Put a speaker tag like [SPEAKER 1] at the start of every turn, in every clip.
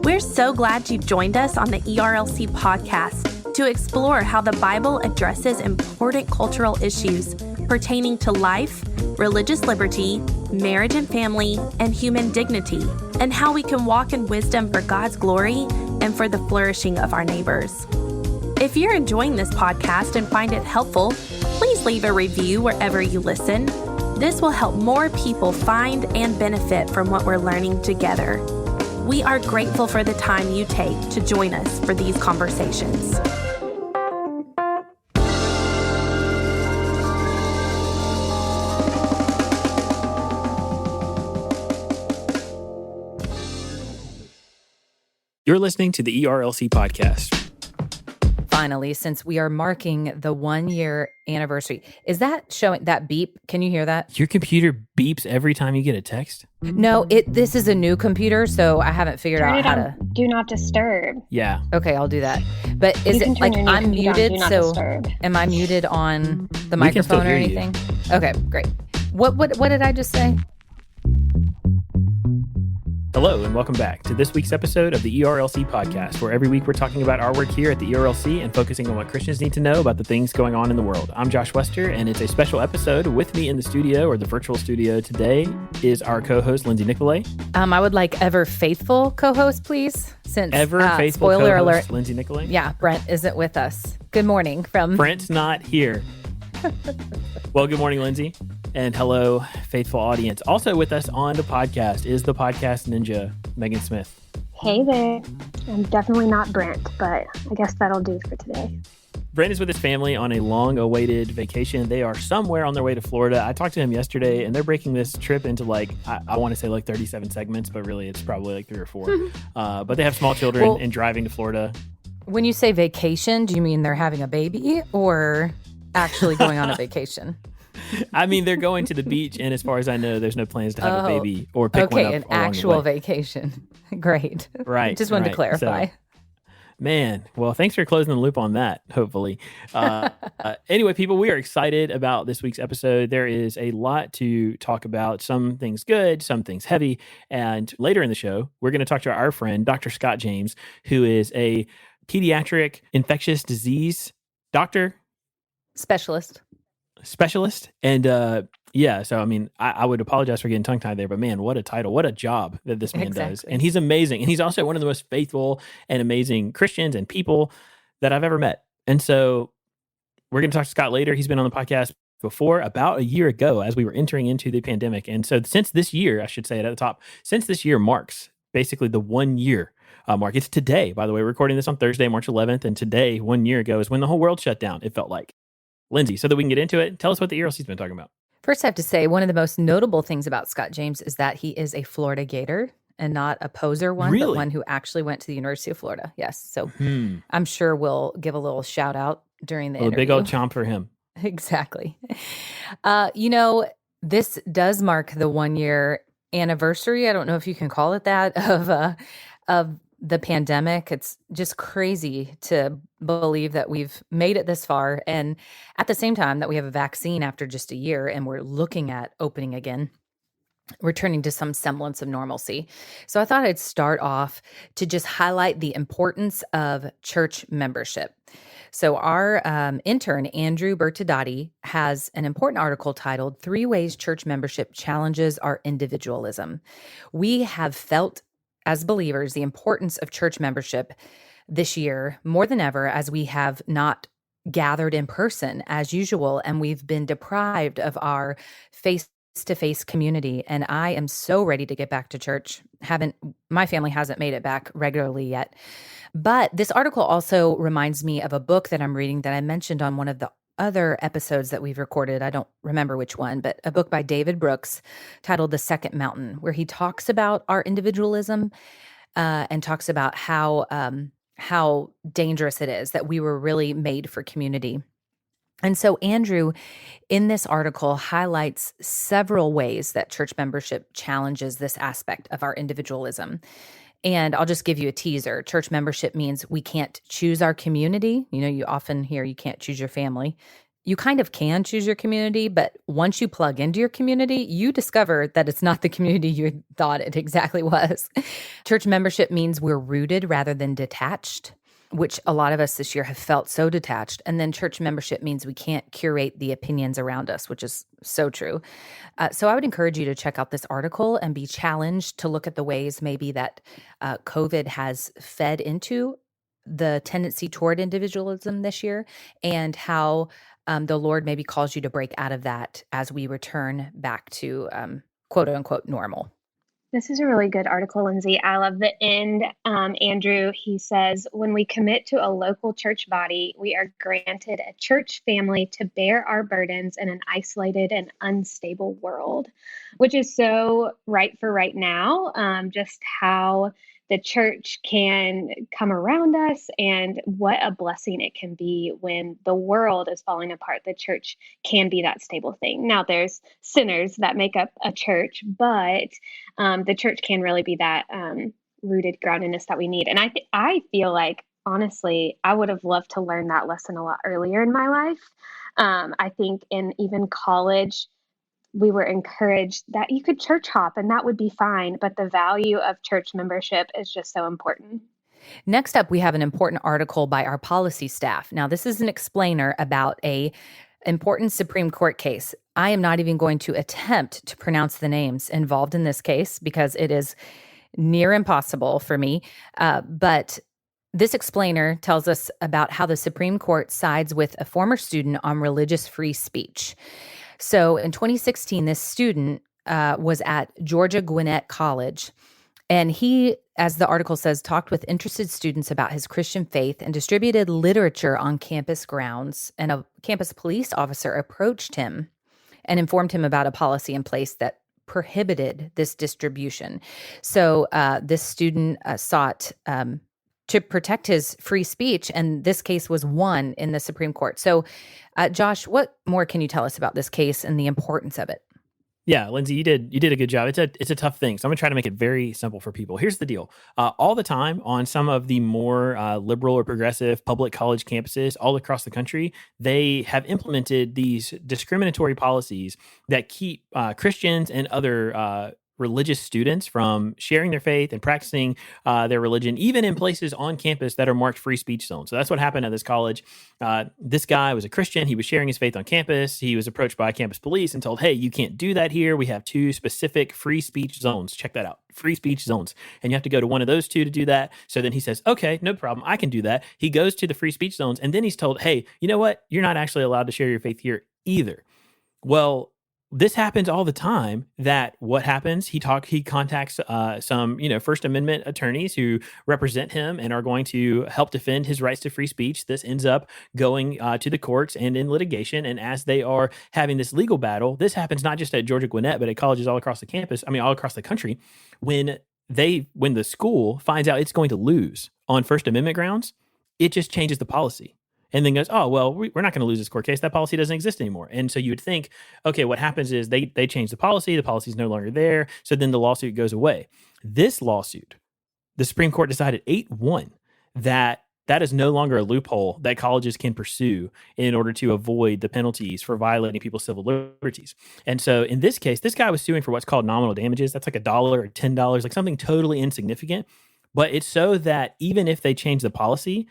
[SPEAKER 1] We're so glad you've joined us on the ERLC podcast to explore how the Bible addresses important cultural issues pertaining to life, religious liberty, marriage and family, and human dignity, and how we can walk in wisdom for God's glory and for the flourishing of our neighbors. If you're enjoying this podcast and find it helpful, please leave a review wherever you listen. This will help more people find and benefit from what we're learning together. We are grateful for the time you take to join us for these conversations.
[SPEAKER 2] You're listening to the ERLC podcast.
[SPEAKER 3] Finally, since we are marking the 1-year anniversary, is that showing that beep? Can you hear that?
[SPEAKER 2] Your computer beeps every time you get a text?
[SPEAKER 3] No, this is a new computer, so I haven't figured out how to.
[SPEAKER 4] Do not disturb.
[SPEAKER 2] Yeah.
[SPEAKER 3] Okay, I'll do that. But is it like I'm muted? So
[SPEAKER 4] disturb.
[SPEAKER 3] Am I muted on the microphone or anything? Okay, great. What did I just say?
[SPEAKER 2] Hello, and welcome back to this week's episode of the ERLC podcast, where every week we're talking about our work here at the ERLC and focusing on what Christians need to know about the things going on in the world. I'm Josh Wester, and it's a special episode. With me in the studio, or the virtual studio today, is our co-host, Lindsay Nicolay.
[SPEAKER 3] I would like ever faithful co-host, please. Since
[SPEAKER 2] ever faithful
[SPEAKER 3] spoiler
[SPEAKER 2] co-host,
[SPEAKER 3] alert,
[SPEAKER 2] Lindsay Nicolay.
[SPEAKER 3] Yeah, Brent isn't with us. Good morning from
[SPEAKER 2] Brent's not here. Well, good morning, Lindsay. And hello, faithful audience. Also with us on the podcast is the podcast ninja, Meagan Smith.
[SPEAKER 4] Hey there. I'm definitely not Brent, but I guess that'll do for today.
[SPEAKER 2] Brent is with his family on a long-awaited vacation. They are somewhere on their way to Florida. I talked to him yesterday, and they're breaking this trip into I want to say 37 segments, but really it's probably like 3 or 4. But they have small children and driving to Florida.
[SPEAKER 3] When you say vacation, do you mean they're having a baby or actually going on a vacation?
[SPEAKER 2] I mean, they're going to the beach, and as far as I know, there's no plans to have a baby or pick one up.
[SPEAKER 3] Okay, an actual vacation. Great.
[SPEAKER 2] Right.
[SPEAKER 3] Just wanted to clarify.
[SPEAKER 2] So, man, well, thanks for closing the loop on that, hopefully. Anyway, people, we are excited about this week's episode. There is a lot to talk about, some things good, some things heavy. And later in the show, we're going to talk to our friend, Dr. Scott James, who is a pediatric infectious disease doctor.
[SPEAKER 3] Specialist.
[SPEAKER 2] And so I mean, I would apologize for getting tongue-tied there, but man, what a title, what a job that this man does. And he's amazing. And he's also one of the most faithful and amazing Christians and people that I've ever met. And so we're going to talk to Scott later. He's been on the podcast before, about a year ago, as we were entering into the pandemic. And so since this year, I should say it at the top, since this year marks basically the 1 year mark. It's today, by the way, we're recording this on Thursday, March 11th. And today, 1 year ago, is when the whole world shut down, it felt like. Lindsay, so that we can get into it, tell us what the ERLC's been talking about.
[SPEAKER 3] First, I have to say, one of the most notable things about Scott James is that he is a Florida Gator and not a poser one,
[SPEAKER 2] really?
[SPEAKER 3] But one who actually went to the University of Florida. Yes. So I'm sure we'll give a little shout out during the interview.
[SPEAKER 2] A big old chomp for him.
[SPEAKER 3] Exactly. This does mark the 1 year anniversary. I don't know if you can call it that, of the pandemic. It's just crazy to believe that we've made it this far. And at the same time that we have a vaccine after just a year and we're looking at opening again, returning to some semblance of normalcy. So I thought I'd start off to just highlight the importance of church membership. So our intern, Andrew Bertadotti, has an important article titled 3 Ways Church Membership Challenges Our Individualism. We have felt as believers the importance of church membership this year more than ever, as we have not gathered in person as usual, and we've been deprived of our face-to-face community. And I am so ready to get back to church. My family hasn't made it back regularly yet. But this article also reminds me of a book that I'm reading that I mentioned on one of the other episodes that we've recorded. I don't remember which one, but a book by David Brooks titled The Second Mountain, where he talks about our individualism and talks about how dangerous it is, that we were really made for community. And so Andrew, in this article, highlights several ways that church membership challenges this aspect of our individualism. And I'll just give you a teaser. Church membership means we can't choose our community. You know, you often hear you can't choose your family. you kind of can choose your community, but once you plug into your community, you discover that it's not the community you thought it exactly was. Church membership means we're rooted rather than detached, which a lot of us this year have felt so detached. And then church membership means we can't curate the opinions around us, which is so true. So I would encourage you to check out this article and be challenged to look at the ways maybe that COVID has fed into the tendency toward individualism this year, and how the Lord maybe calls you to break out of that as we return back to quote unquote normal.
[SPEAKER 4] This is a really good article, Lindsay. I love the end. Andrew, he says, when we commit to a local church body, we are granted a church family to bear our burdens in an isolated and unstable world, which is so right for right now, just how the church can come around us and what a blessing it can be when the world is falling apart. The church can be that stable thing. Now, there's sinners that make up a church, but the church can really be that rooted groundedness that we need. And I feel like, honestly, I would have loved to learn that lesson a lot earlier in my life. I think in even college, we were encouraged that you could church hop and that would be fine. But the value of church membership is just so important.
[SPEAKER 3] Next up, we have an important article by our policy staff. Now, this is an explainer about a important Supreme Court case. I am not even going to attempt to pronounce the names involved in this case because it is near impossible for me. But this explainer tells us about how the Supreme Court sides with a former student on religious free speech. So in 2016, this student was at Georgia Gwinnett College, and he, as the article says, talked with interested students about his Christian faith and distributed literature on campus grounds. And a campus police officer approached him and informed him about a policy in place that prohibited this distribution. So this student sought to protect his free speech, and this case was won in the Supreme Court. So, Josh, what more can you tell us about this case and the importance of it?
[SPEAKER 2] Yeah, Lindsay, you did a good job. It's a tough thing, so I'm gonna try to make it very simple for people. Here's the deal: all the time on some of the more liberal or progressive public college campuses all across the country, they have implemented these discriminatory policies that keep Christians and other religious students from sharing their faith and practicing their religion, even in places on campus that are marked free speech zones. So that's what happened at this college. This guy was a Christian. He was sharing his faith on campus. He was approached by campus police and told, hey, you can't do that here. We have 2 specific free speech zones. Check that out. Free speech zones. And you have to go to one of those 2 to do that. So then he says, okay, no problem. I can do that. He goes to the free speech zones. And then he's told, hey, you know what? You're not actually allowed to share your faith here either. Well, this happens all the time. That what happens? He contacts some First Amendment attorneys who represent him and are going to help defend his rights to free speech. This ends up going to the courts and in litigation. And as they are having this legal battle, this happens not just at Georgia Gwinnett, but at colleges all across the campus. all across the country. When the school finds out it's going to lose on First Amendment grounds, it just changes the policy. And then goes, oh, well, we're not going to lose this court case. That policy doesn't exist anymore. And so you would think, okay, what happens is they change the policy. The policy is no longer there. So then the lawsuit goes away. This lawsuit, the Supreme Court decided 8-1 that is no longer a loophole that colleges can pursue in order to avoid the penalties for violating people's civil liberties. And so in this case, this guy was suing for what's called nominal damages. That's like $1 or $10, like something totally insignificant. But it's so that even if they change the policy,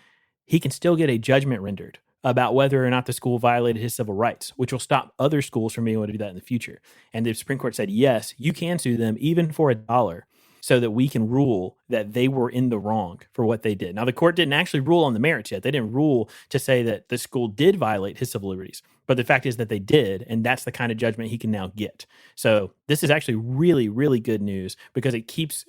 [SPEAKER 2] he can still get a judgment rendered about whether or not the school violated his civil rights, which will stop other schools from being able to do that in the future. And the Supreme Court said, yes, you can sue them even for $1 so that we can rule that they were in the wrong for what they did. Now, the court didn't actually rule on the merits yet. They didn't rule to say that the school did violate his civil liberties. But the fact is that they did, and that's the kind of judgment he can now get. So this is actually really, really good news because it keeps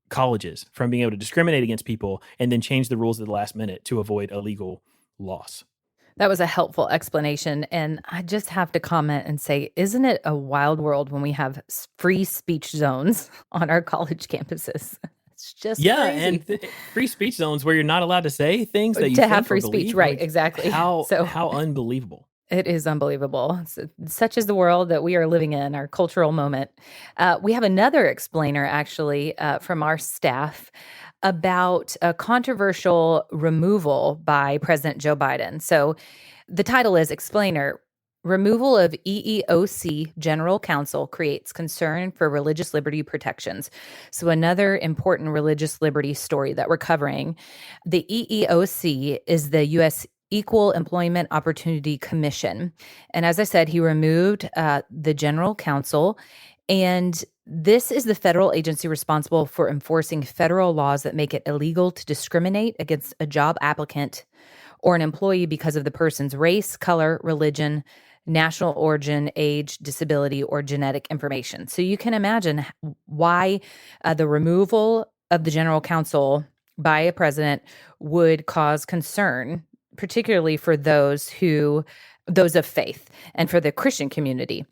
[SPEAKER 2] colleges from being able to discriminate against people and then change the rules at the last minute to avoid a legal loss.
[SPEAKER 3] That was a helpful explanation. And I just have to comment and say, isn't it a wild world when we have free speech zones on our college campuses? It's just crazy.
[SPEAKER 2] And free speech zones where you're not allowed to say things that you
[SPEAKER 3] to have
[SPEAKER 2] think or
[SPEAKER 3] free speech,
[SPEAKER 2] believe.
[SPEAKER 3] right?
[SPEAKER 2] Like,
[SPEAKER 3] Exactly.
[SPEAKER 2] How unbelievable.
[SPEAKER 3] It is unbelievable. Such is the world that we are living in, our cultural moment. We have another explainer, actually, from our staff about a controversial removal by President Joe Biden. So the title is Explainer, Removal of EEOC General Counsel creates concern for religious liberty protections. So another important religious liberty story that we're covering. The EEOC is the U.S. Equal Employment Opportunity Commission. And as I said, he removed the General Counsel. And this is the federal agency responsible for enforcing federal laws that make it illegal to discriminate against a job applicant or an employee because of the person's race, color, religion, national origin, age, disability, or genetic information. So you can imagine why the removal of the General Counsel by a president would cause concern, particularly for those of faith and for the Christian community.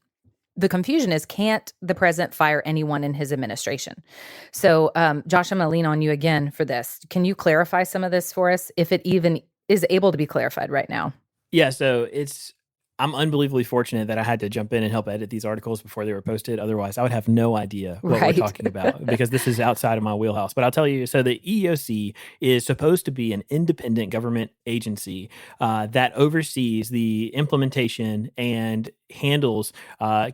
[SPEAKER 3] The confusion is, can't the president fire anyone in his administration? So, Josh, I'm going to lean on you again for this. Can you clarify some of this for us, if it even is able to be clarified right now?
[SPEAKER 2] Yeah, so I'm unbelievably fortunate that I had to jump in and help edit these articles before they were posted. Otherwise, I would have no idea what we're talking about because this is outside of my wheelhouse. But I'll tell you, so the EEOC is supposed to be an independent government agency that oversees the implementation and handles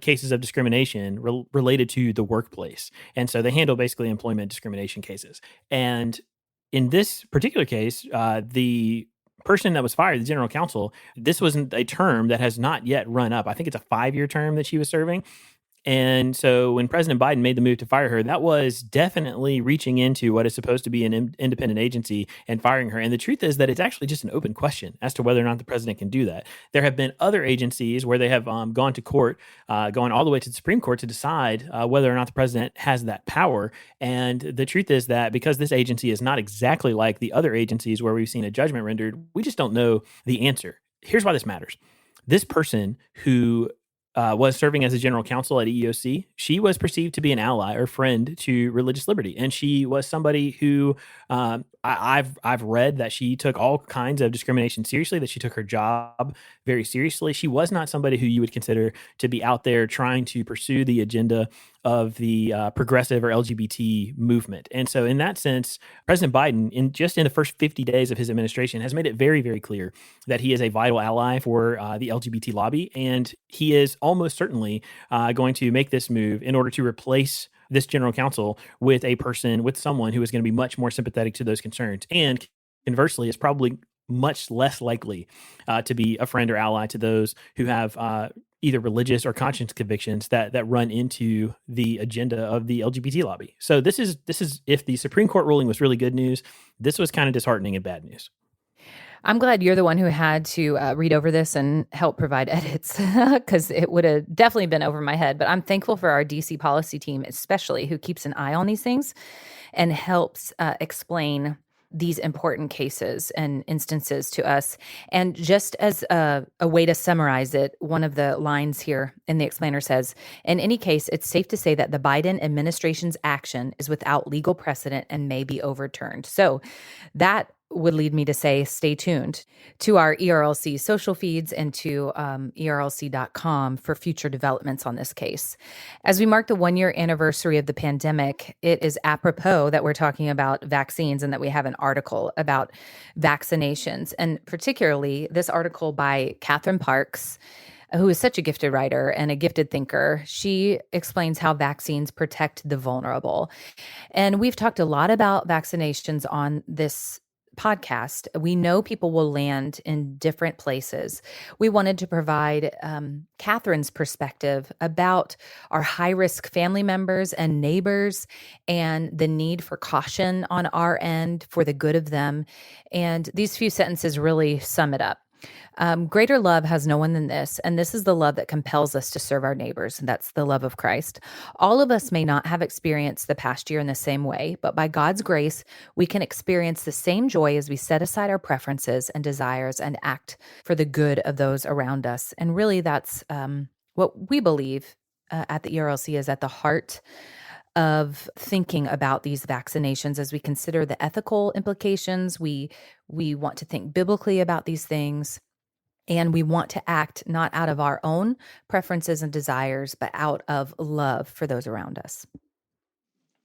[SPEAKER 2] cases of discrimination related to the workplace. And so they handle basically employment discrimination cases. And in this particular case, the person that was fired, the general counsel, this wasn't a term that has not yet run up. I think it's a 5-year term that she was serving. And so when President Biden made the move to fire her, that was definitely reaching into what is supposed to be an independent agency and firing her. And the truth is that it's actually just an open question as to whether or not the president can do that. There have been other agencies where they have gone to court, going all the way to the Supreme Court to decide whether or not the president has that power. And the truth is that because this agency is not exactly like the other agencies where we've seen a judgment rendered, we just don't know the answer. Here's why this matters. This person who was serving as a general counsel at EEOC, she was perceived to be an ally or friend to religious liberty. And she was somebody who I've read that she took all kinds of discrimination seriously, that she took her job very seriously. She was not somebody who you would consider to be out there trying to pursue the agenda of the progressive or LGBT movement. And so in that sense, President Biden, in the first 50 days of his administration, has made it very, very clear that he is a vital ally for the LGBT lobby. And he is almost certainly going to make this move in order to replace this general counsel with someone who is going to be much more sympathetic to those concerns. And conversely, is probably much less likely to be a friend or ally to those who have either religious or conscience convictions that run into the agenda of the LGBT lobby. So this is if the Supreme Court ruling was really good news, this was kind of disheartening and bad news.
[SPEAKER 3] I'm glad you're the one who had to read over this and help provide edits, because it would have definitely been over my head. But I'm thankful for our DC policy team, especially, who keeps an eye on these things and helps explain these important cases and instances to us. And just as a way to summarize it, one of the lines here in the explainer says, in any case, it's safe to say that the Biden administration's action is without legal precedent and may be overturned. So that would lead me to say, stay tuned to our ERLC social feeds and to ERLC.com for future developments on this case. As we mark the 1-year anniversary of the pandemic, it is apropos that we're talking about vaccines and that we have an article about vaccinations. And particularly this article by Catherine Parks, who is such a gifted writer and a gifted thinker. She explains how vaccines protect the vulnerable. And we've talked a lot about vaccinations on this podcast. We know people will land in different places. We wanted to provide Catherine's perspective about our high-risk family members and neighbors and the need for caution on our end for the good of them. And these few sentences really sum it up. Greater love has no one than this, and this is the love that compels us to serve our neighbors, and that's the love of Christ. All of us may not have experienced the past year in the same way, but by God's grace, we can experience the same joy as we set aside our preferences and desires and act for the good of those around us. And really, that's what we believe at the ERLC is at the heart of thinking about these vaccinations as we consider the ethical implications. We want to think biblically about these things, and we want to act not out of our own preferences and desires, but out of love for those around us.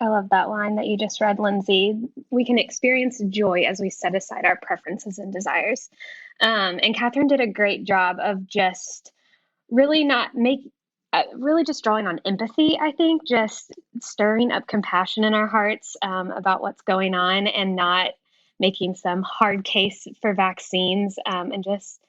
[SPEAKER 4] I love that line that you just read, Lindsay. We can experience joy as we set aside our preferences and desires. And Catherine did a great job of just really not make, really just drawing on empathy, I think, just stirring up compassion in our hearts about what's going on and not making some hard case for vaccines and just,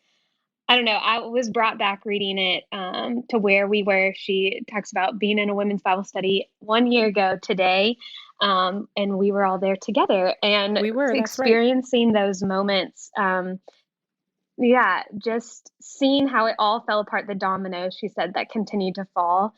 [SPEAKER 4] I don't know. I was brought back reading it to where we were. She talks about being in a women's Bible study 1 year ago today, and we were all there together and
[SPEAKER 3] We were, that's right.
[SPEAKER 4] experiencing those moments. Yeah, just seeing how it all fell apart, the dominoes, she said, that continued to fall,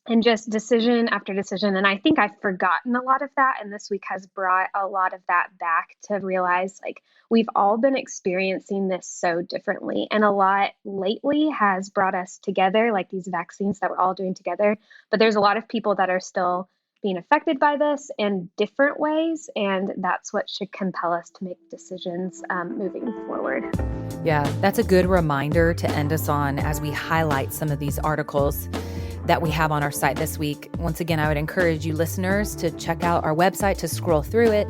[SPEAKER 4] and just decision after decision. And I think I've forgotten a lot of that. And this week has brought a lot of that back to realize like we've all been experiencing this so differently. And a lot lately has brought us together, like these vaccines that we're all doing together. But there's a lot of people that are still being affected by this in different ways. And that's what should compel us to make decisions moving forward.
[SPEAKER 3] Yeah, that's a good reminder to end us on as we highlight some of these articles that we have on our site this week. Once again, I would encourage you listeners to check out our website to scroll through it.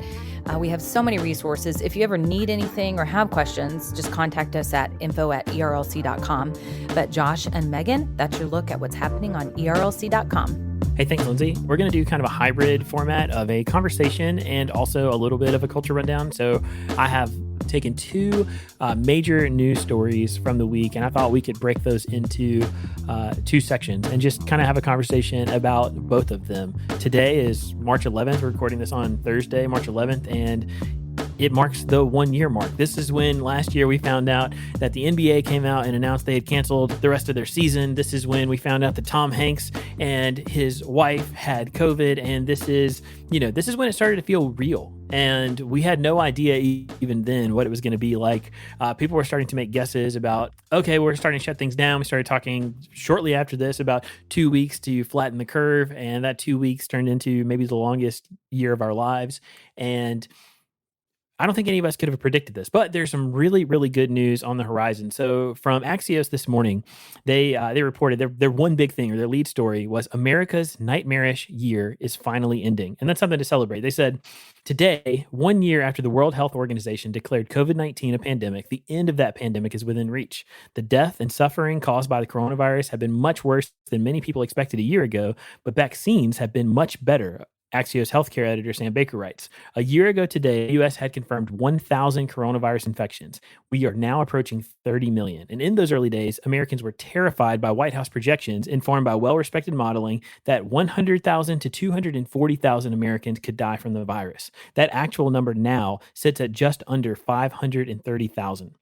[SPEAKER 3] We have so many resources. If you ever need anything or have questions, just contact us at info@erlc.com. But Josh and Meagan, that's your look at what's happening on erlc.com.
[SPEAKER 2] Hey, thanks, Lindsay. We're going to do kind of a hybrid format of a conversation and also a little bit of a culture rundown. So I have taken two major news stories from the week, and I thought we could break those into two sections and just kind of have a conversation about both of them. Today is March 11th. We're recording this on Thursday, March 11th, and it marks the 1 year mark. This is when last year we found out that the NBA came out and announced they had canceled the rest of their season. This is when we found out that Tom Hanks and his wife had COVID. And this is when it started to feel real. And we had no idea even then what it was going to be like. People were starting to make guesses about, okay, we're starting to shut things down. We started talking shortly after this about 2 weeks to flatten the curve. And that 2 weeks turned into maybe the longest year of our lives. And I don't think any of us could have predicted this, but there's some really, really good news on the horizon. So from Axios this morning, they reported their one big thing, or their lead story, was America's nightmarish year is finally ending. And that's something to celebrate. They said, today, 1 year after the World Health Organization declared COVID-19 a pandemic, the end of that pandemic is within reach. The death and suffering caused by the coronavirus have been much worse than many people expected a year ago, but vaccines have been much better. Axios healthcare editor Sam Baker writes, a year ago today, the U.S. had confirmed 1,000 coronavirus infections. We are now approaching 30 million. And in those early days, Americans were terrified by White House projections informed by well-respected modeling that 100,000 to 240,000 Americans could die from the virus. That actual number now sits at just under 530,000.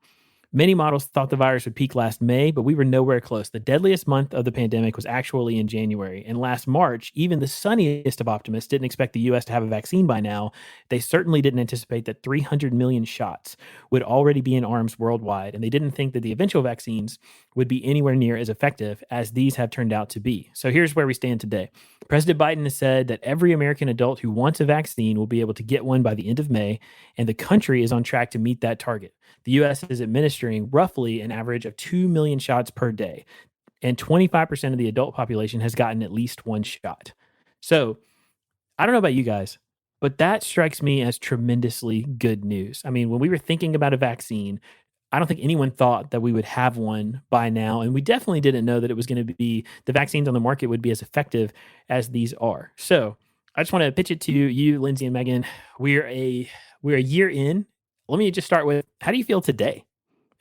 [SPEAKER 2] Many models thought the virus would peak last May, but we were nowhere close. The deadliest month of the pandemic was actually in January. And last March, even the sunniest of optimists didn't expect the U.S. to have a vaccine by now. They certainly didn't anticipate that 300 million shots would already be in arms worldwide. And they didn't think that the eventual vaccines would be anywhere near as effective as these have turned out to be. So here's where we stand today. President Biden has said that every American adult who wants a vaccine will be able to get one by the end of May, and the country is on track to meet that target. The U.S. is administering roughly an average of 2 million shots per day, and 25% of the adult population has gotten at least one shot. So I don't know about you guys, but that strikes me as tremendously good news. I mean, when we were thinking about a vaccine, I don't think anyone thought that we would have one by now. And we definitely didn't know that it was going to be, the vaccines on the market would be as effective as these are. So I just want to pitch it to you, Lindsay and Meagan. We're a year in. Let me just start with, how do you feel today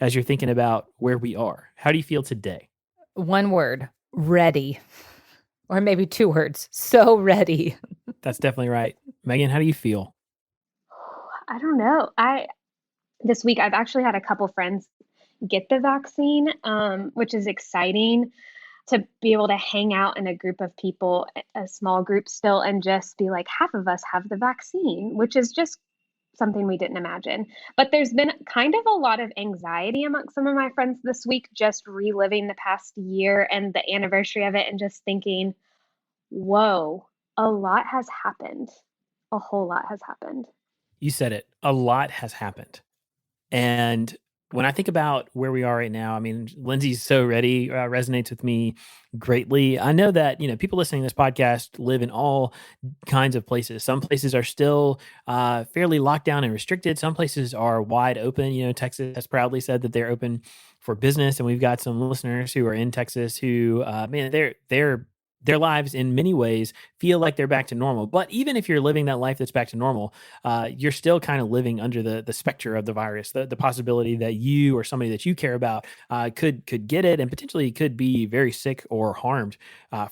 [SPEAKER 2] as you're thinking about where we are? How do you feel today?
[SPEAKER 3] One word, ready. Or maybe two words, so ready.
[SPEAKER 2] That's definitely right. Meagan, how do you feel?
[SPEAKER 4] I don't know. This week I've actually had a couple friends get the vaccine, which is exciting to be able to hang out in a group of people, a small group still, and just be like, half of us have the vaccine, which is just something we didn't imagine. But there's been kind of a lot of anxiety amongst some of my friends this week, just reliving the past year and the anniversary of it and just thinking, whoa, a lot has happened. A whole lot has happened.
[SPEAKER 2] You said it. A lot has happened. And when I think about where we are right now, I mean, Lindsay's so ready resonates with me greatly. I know that, people listening to this podcast live in all kinds of places. Some places are still fairly locked down and restricted. Some places are wide open. Texas has proudly said that they're open for business. And we've got some listeners who are in Texas who, man, their lives in many ways feel like they're back to normal. But even if you're living that life that's back to normal, you're still kind of living under the specter of the virus, the possibility that you or somebody that you care about could get it and potentially could be very sick or harmed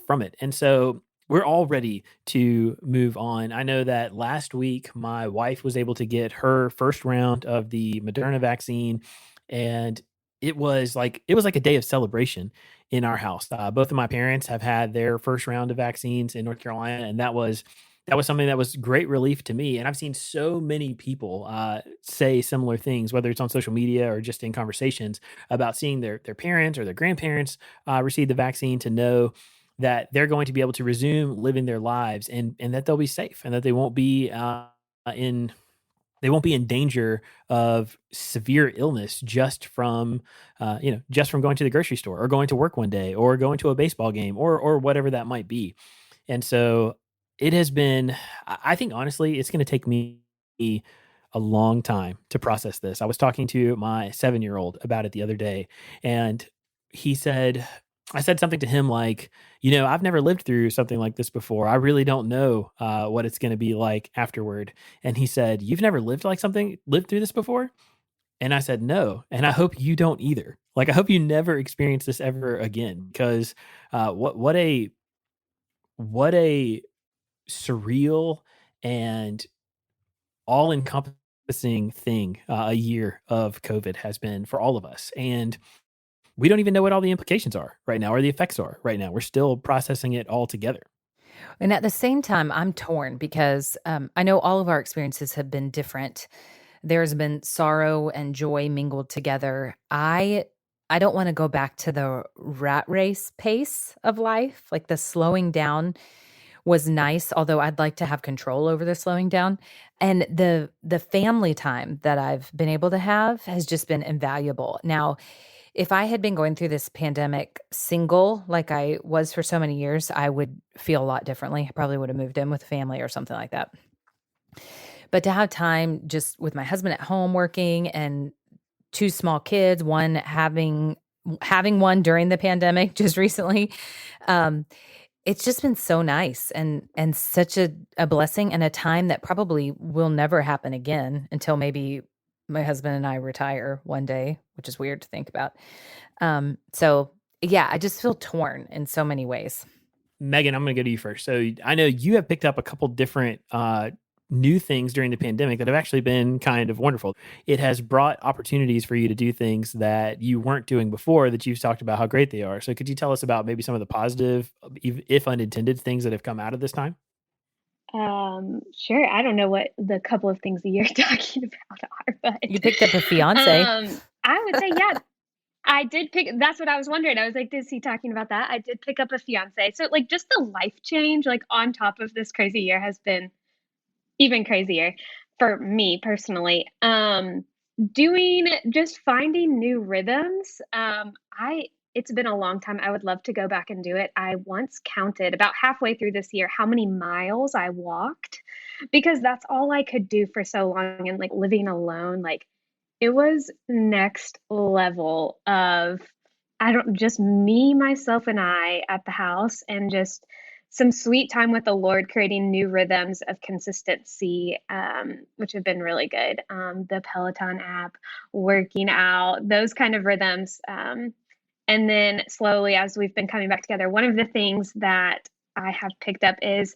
[SPEAKER 2] from it. And so we're all ready to move on. I know that last week my wife was able to get her first round of the Moderna vaccine, and it was like a day of celebration in our house. Both of my parents have had their first round of vaccines in North Carolina, and that was something that was great relief to me. And I've seen so many people say similar things, whether it's on social media or just in conversations about seeing their parents or their grandparents receive the vaccine, to know that they're going to be able to resume living their lives, and that they'll be safe, and that they won't be in danger of severe illness just from going to the grocery store or going to work one day or going to a baseball game or whatever that might be. And so it has been, I think honestly, it's going to take me a long time to process this. I was talking to my 7-year-old about it the other day, and I said something to him like, I've never lived through something like this before. I really don't know what it's going to be like afterward. And he said, "You've never lived through this before?" And I said, "No. And I hope you don't either. Like, I hope you never experience this ever again, because what a surreal and all encompassing thing a year of COVID has been for all of us. And we don't even know what all the implications are right now or the effects are right now. We're still processing it all together."
[SPEAKER 3] And at the same time, I'm torn because I know all of our experiences have been different. There's been sorrow and joy mingled together. I don't want to go back to the rat race pace of life. Like, the slowing down was nice, although I'd like to have control over the slowing down. And the family time that I've been able to have has just been invaluable. Now, if I had been going through this pandemic single, like I was for so many years, I would feel a lot differently. I probably would have moved in with family or something like that. But to have time just with my husband at home working and 2 small kids, one having one during the pandemic just recently, it's just been so nice and such a blessing, and a time that probably will never happen again until maybe my husband and I retire one day, which is weird to think about. So yeah, I just feel torn in so many ways.
[SPEAKER 2] Meagan, I'm going to go to you first. So I know you have picked up a couple different new things during the pandemic that have actually been kind of wonderful. It has brought opportunities for you to do things that you weren't doing before, that you've talked about how great they are. So could you tell us about maybe some of the positive, if unintended, things that have come out of this time?
[SPEAKER 4] Sure. I don't know what the couple of things that you're talking about are, but
[SPEAKER 3] You picked up a fiance.
[SPEAKER 4] I would say, yeah, I did pick. That's what I was wondering. I was like, is he talking about that? I did pick up a fiance. So, like, just the life change, like, on top of this crazy year, has been even crazier for me personally. Finding new rhythms. It's been a long time. I would love to go back and do it. I once counted about halfway through this year how many miles I walked, because that's all I could do for so long. And like living alone, like, it was next level of, just me, myself, and I at the house, and just some sweet time with the Lord, creating new rhythms of consistency, which have been really good. The Peloton app, working out, those kind of rhythms. And then slowly, as we've been coming back together, one of the things that I have picked up is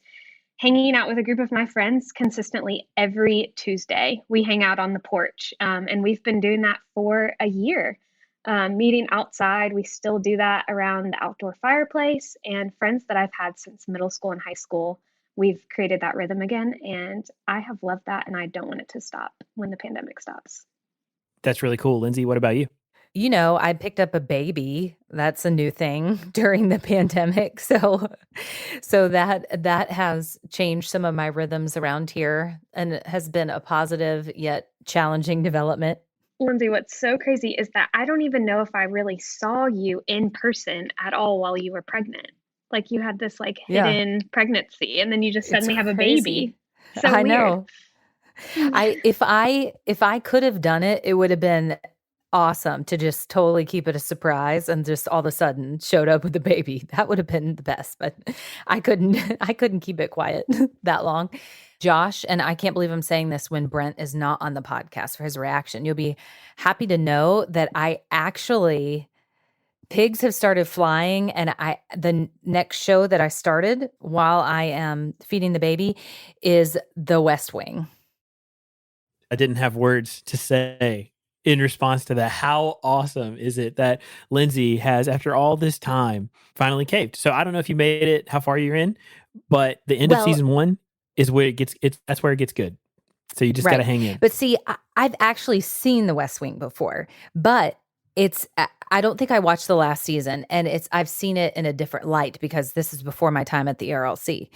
[SPEAKER 4] hanging out with a group of my friends consistently every Tuesday. We hang out on the porch, and we've been doing that for a year, meeting outside. We still do that around the outdoor fireplace, and friends that I've had since middle school and high school, we've created that rhythm again, and I have loved that, and I don't want it to stop when the pandemic stops.
[SPEAKER 2] That's really cool. Lindsay, what about you?
[SPEAKER 3] I picked up a baby. That's a new thing during the pandemic. So that has changed some of my rhythms around here, and it has been a positive yet challenging development.
[SPEAKER 4] Lindsay, what's so crazy is that I don't even know if I really saw you in person at all while you were pregnant. Like, you had this like hidden pregnancy, and then you just suddenly have a baby. So
[SPEAKER 3] I
[SPEAKER 4] weird.
[SPEAKER 3] know. If I could have done it, it would have been awesome to just totally keep it a surprise and just all of a sudden showed up with a baby. That would have been the best, but I couldn't keep it quiet that long. Josh, and I can't believe I'm saying this when Brent is not on the podcast for his reaction. You'll be happy to know that pigs have started flying, and the next show that I started while I am feeding the baby is The West Wing.
[SPEAKER 2] I didn't have words to say in response to that. How awesome is it that Lindsay has, after all this time, finally caved? So I don't know if you made it, how far you're in, but the end of season 1 is where that's where it gets good. So you just got to hang in.
[SPEAKER 3] But see, I've actually seen The West Wing before, but I don't think I watched the last season, and I've seen it in a different light because this is before my time at the ERLC.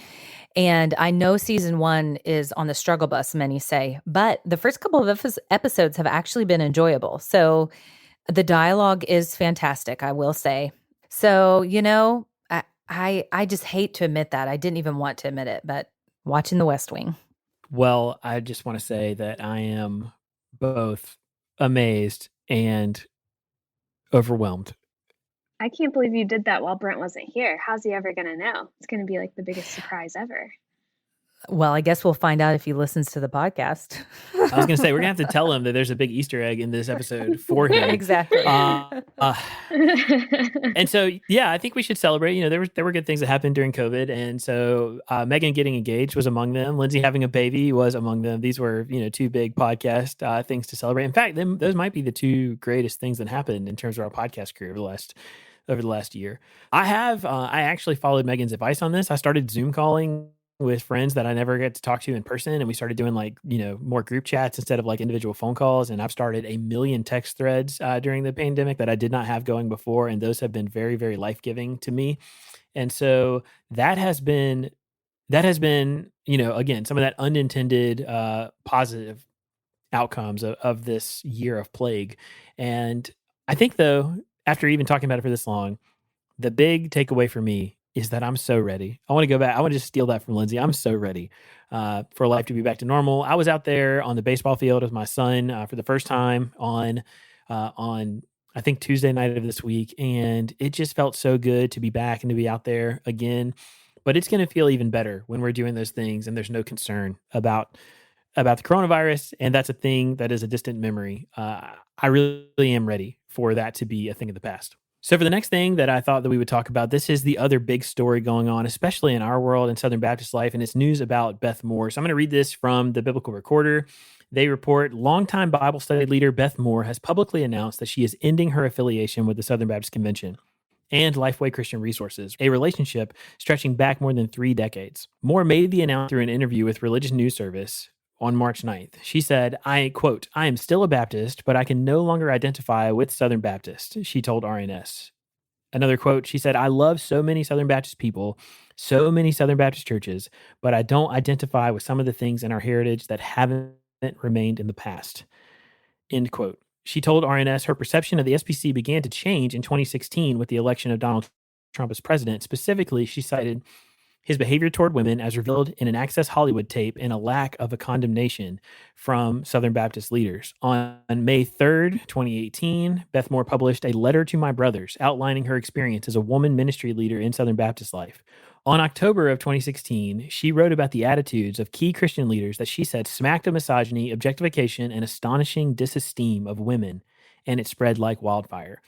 [SPEAKER 3] And I know season 1 is on the struggle bus, many say, but the first couple of episodes have actually been enjoyable. So the dialogue is fantastic, I will say. So, I just hate to admit that. I didn't even want to admit it, but watching The West Wing.
[SPEAKER 2] Well, I just want to say that I am both amazed and overwhelmed.
[SPEAKER 4] I can't believe you did that while Brent wasn't here. How's he ever going to know? It's going to be like the biggest surprise ever.
[SPEAKER 3] Well, I guess we'll find out if he listens to the podcast.
[SPEAKER 2] I was going to say, we're going to have to tell him that there's a big Easter egg in this episode for him.
[SPEAKER 3] Exactly.
[SPEAKER 2] And so, yeah, I think we should celebrate. There were good things that happened during COVID. And so Meagan getting engaged was among them. Lindsay having a baby was among them. These were, 2 big podcast things to celebrate. In fact, those might be the 2 greatest things that happened in terms of our podcast career over the last year. I actually followed Meagan's advice on this. I started Zoom calling with friends that I never get to talk to in person. And we started doing more group chats instead of individual phone calls. And I've started a million text threads during the pandemic that I did not have going before. And those have been very, very life-giving to me. And so that has been, again, some of that unintended positive outcomes of this year of plague. And I think, though, after even talking about it for this long, the big takeaway for me is that I'm so ready. I want to go back. I want to just steal that from Lindsay. I'm so ready for life to be back to normal. I was out there on the baseball field with my son for the first time on I think Tuesday night of this week, and it just felt so good to be back and to be out there again. But it's going to feel even better when we're doing those things and there's no concern about the coronavirus, and that's a thing that is a distant memory. I really am ready for that to be a thing of the past. So for the next thing that I thought that we would talk about, this is the other big story going on, especially in our world in Southern Baptist life, and it's news about Beth Moore. So I'm going to read this from the Biblical Recorder. They report, longtime Bible study leader Beth Moore has publicly announced that she is ending her affiliation with the Southern Baptist Convention and Lifeway Christian Resources, a relationship stretching back more than 3 decades. Moore made the announcement through an interview with Religious News Service on March 9th. She said, I am still a Baptist, but I can no longer identify with Southern Baptist, she told RNS. Another quote, she said, I love so many Southern Baptist people, so many Southern Baptist churches, but I don't identify with some of the things in our heritage that haven't remained in the past. End quote. She told RNS her perception of the SBC began to change in 2016 with the election of Donald Trump as president. Specifically, she cited his behavior toward women as revealed in an Access Hollywood tape and a lack of a condemnation from Southern Baptist leaders. On May 3rd, 2018, Beth Moore published a letter to my brothers outlining her experience as a woman ministry leader in Southern Baptist life. On October of 2016, she wrote about the attitudes of key Christian leaders that she said smacked of misogyny, objectification, and astonishing disesteem of women, and it spread like wildfire.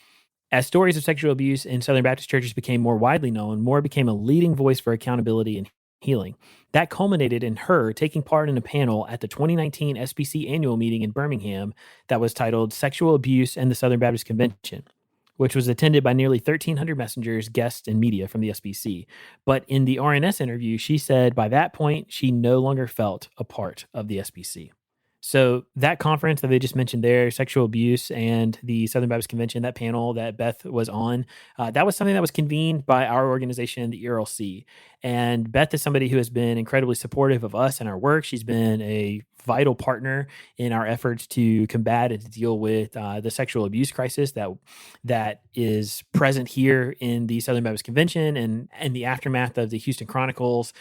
[SPEAKER 2] As stories of sexual abuse in Southern Baptist churches became more widely known, Moore became a leading voice for accountability and healing. That culminated in her taking part in a panel at the 2019 SBC annual meeting in Birmingham that was titled Sexual Abuse and the Southern Baptist Convention, which was attended by nearly 1,300 messengers, guests, and media from the SBC. But in the RNS interview, she said by that point, she no longer felt a part of the SBC. So that conference that they just mentioned there, sexual abuse and the Southern Baptist Convention, that panel that Beth was on, that was something that was convened by our organization, the ERLC. And Beth is somebody who has been incredibly supportive of us and our work. She's been a vital partner in our efforts to combat and to deal with the sexual abuse crisis that is present here in the Southern Baptist Convention and the aftermath of the Houston Chronicles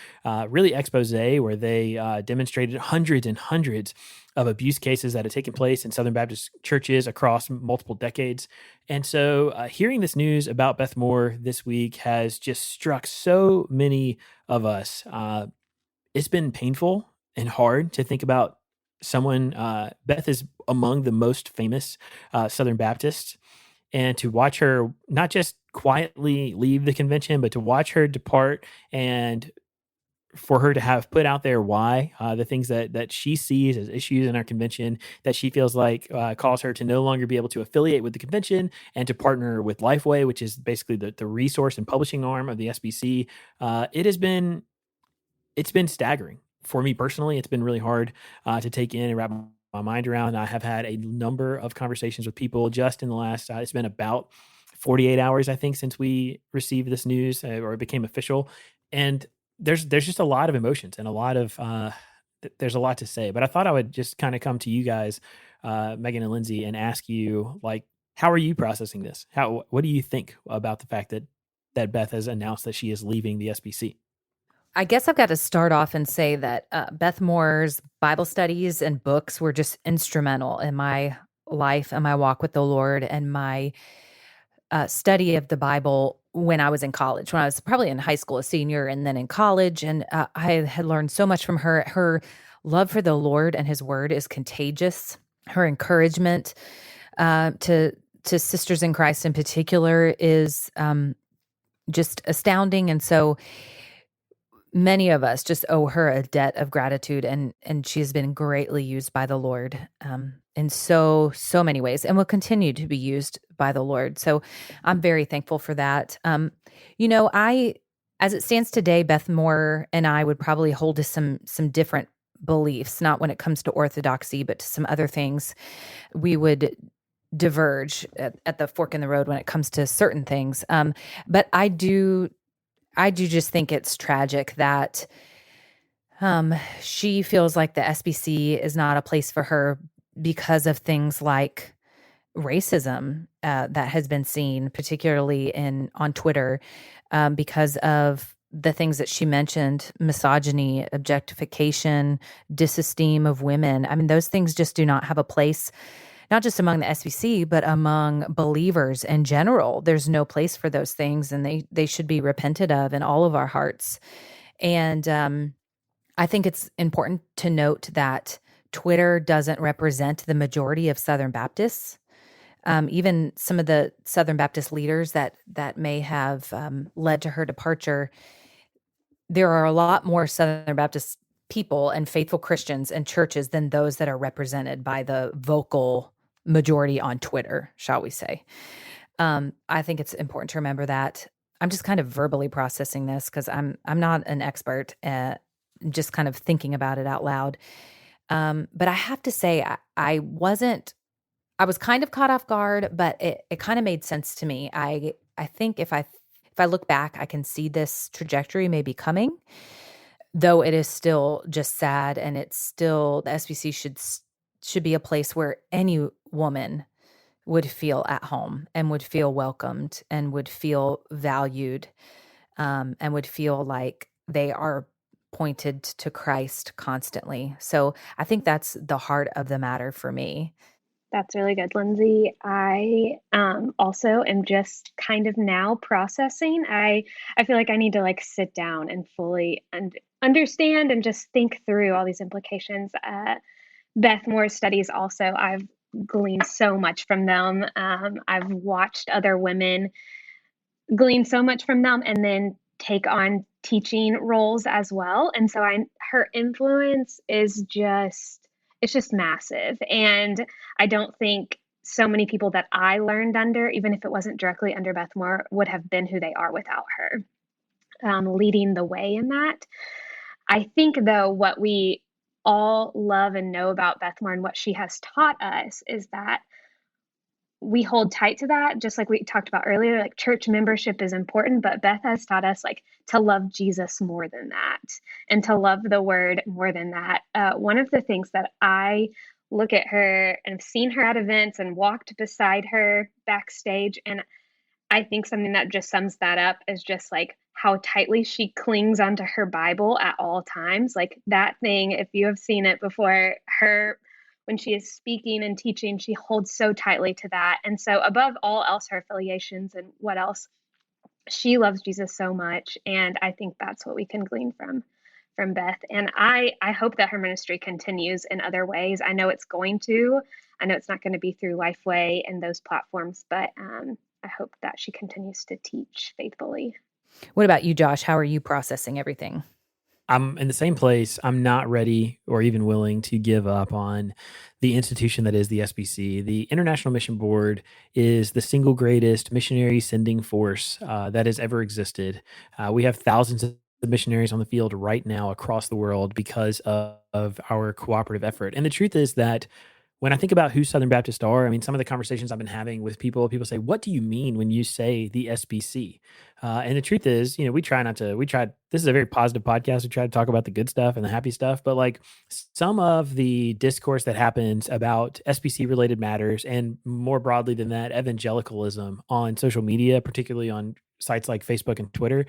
[SPEAKER 2] really expose, where they demonstrated hundreds and hundreds of abuse cases that had taken place in Southern Baptist churches across multiple decades. And so hearing this news about Beth Moore this week has just struck so many of us. It's been painful and hard to think about someone. Beth is among the most famous Southern Baptists, and to watch her not just quietly leave the convention, but to watch her depart, and for her to have put out there why the things that she sees as issues in our convention that she feels like cause her to no longer be able to affiliate with the convention and to partner with Lifeway, which is basically the resource and publishing arm of the SBC. It's been staggering for me personally. It's been really hard to take in and wrap my mind around. I have had a number of conversations with people just in the last, it's been about 48 hours, I think, since we received this news or it became official. And there's just a lot of emotions and a lot of, there's a lot to say. But I thought I would just kind of come to you guys, Meagan and Lindsay, and ask you, like, how are you processing this? What do you think about the fact that Beth has announced that she is leaving the SBC?
[SPEAKER 3] I guess I've got to start off and say that Beth Moore's Bible studies and books were just instrumental in my life and my walk with the Lord and my study of the Bible when I was in college, when I was probably in high school, a senior, and then in college. And I had learned so much from her. Her love for the Lord and his word is contagious. Her encouragement to sisters in Christ in particular is just astounding. And so many of us just owe her a debt of gratitude, and she has been greatly used by the Lord in so many ways, and will continue to be used by the Lord. So I'm very thankful for that. As it stands today, Beth Moore and I would probably hold to some different beliefs, not when it comes to orthodoxy, but to some other things. We would diverge at the fork in the road when it comes to certain things. But I do just think it's tragic that she feels like the SBC is not a place for her because of things like racism that has been seen, particularly on Twitter, because of the things that she mentioned: misogyny, objectification, disesteem of women. I mean, those things just do not have a place, not just among the SBC, but among believers in general. There's no place for those things, and they should be repented of in all of our hearts. And I think it's important to note that Twitter doesn't represent the majority of Southern Baptists. Even some of the Southern Baptist leaders that may have led to her departure, there are a lot more Southern Baptist people and faithful Christians and churches than those that are represented by the vocal majority on Twitter, shall we say. I think it's important to remember that. I'm just kind of verbally processing this because I'm not an expert, just kind of thinking about it out loud. But I have to say, I was kind of caught off guard, but it kind of made sense to me. I think if I look back, I can see this trajectory maybe coming, though it is still just sad, and it's still, the SBC should be a place where any woman would feel at home and would feel welcomed and would feel valued, and would feel like they are pointed to Christ constantly. So I think that's the heart of the matter for me.
[SPEAKER 4] That's really good, Lindsay. I also am just kind of now processing. I feel like I need to sit down and fully understand and just think through all these implications. Beth Moore's studies also, I've gleaned so much from them. I've watched other women glean so much from them and then take on teaching roles as well. And so her influence is it's just massive. And I don't think so many people that I learned under, even if it wasn't directly under Beth Moore, would have been who they are without her leading the way in that. I think, though, what we all love and know about Beth Moore and what she has taught us is that we hold tight to that, just like we talked about earlier. Like, church membership is important, but Beth has taught us like to love Jesus more than that, and to love the word more than that. One of the things that I look at her and have seen her at events and walked beside her backstage, and I think something that just sums that up is just like how tightly she clings onto her Bible at all times. Like, that thing, if you have seen it before, her, when she is speaking and teaching, she holds so tightly to that. And so, above all else, her affiliations and what else, she loves Jesus so much. And I think that's what we can glean from Beth. And I hope that her ministry continues in other ways. I know it's going to. I know it's not going to be through Lifeway and those platforms, but I hope that she continues to teach faithfully.
[SPEAKER 3] What about you, Josh? How are you processing everything?
[SPEAKER 2] I'm in the same place. I'm not ready or even willing to give up on the institution that is the SBC. The International Mission Board is the single greatest missionary sending force that has ever existed. We have thousands of missionaries on the field right now across the world because of our cooperative effort. And the truth is that when I think about who Southern Baptists are, I mean, some of the conversations I've been having with people say, "What do you mean when you say the SBC?" And the truth is, we try not to, this is a very positive podcast. We try to talk about the good stuff and the happy stuff, but like some of the discourse that happens about SBC related matters, and more broadly than that, evangelicalism on social media, particularly on sites like Facebook and Twitter,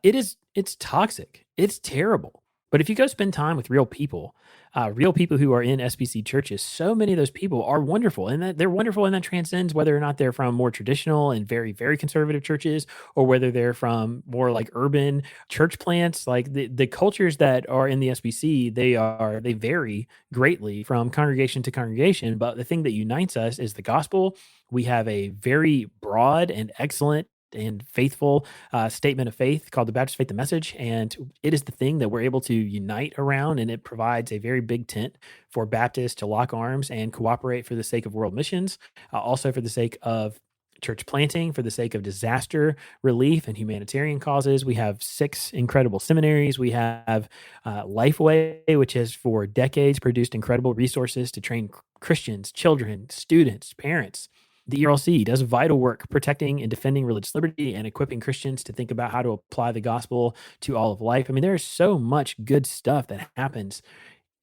[SPEAKER 2] it's toxic. It's terrible. But if you go spend time with real people who are in SBC churches, so many of those people are wonderful, and that they're wonderful, and that transcends whether or not they're from more traditional and very, very conservative churches, or whether they're from more like urban church plants. Like the cultures that are in the SBC, they vary greatly from congregation to congregation. But the thing that unites us is the gospel. We have a very broad and excellent and faithful statement of faith called the Baptist Faith, the Message. And it is the thing that we're able to unite around. And it provides a very big tent for Baptists to lock arms and cooperate for the sake of world missions, also for the sake of church planting, for the sake of disaster relief and humanitarian causes. We have 6 incredible seminaries. We have Lifeway, which has for decades produced incredible resources to train Christians, children, students, parents. The ERLC does vital work protecting and defending religious liberty and equipping Christians to think about how to apply the gospel to all of life. I mean, there's so much good stuff that happens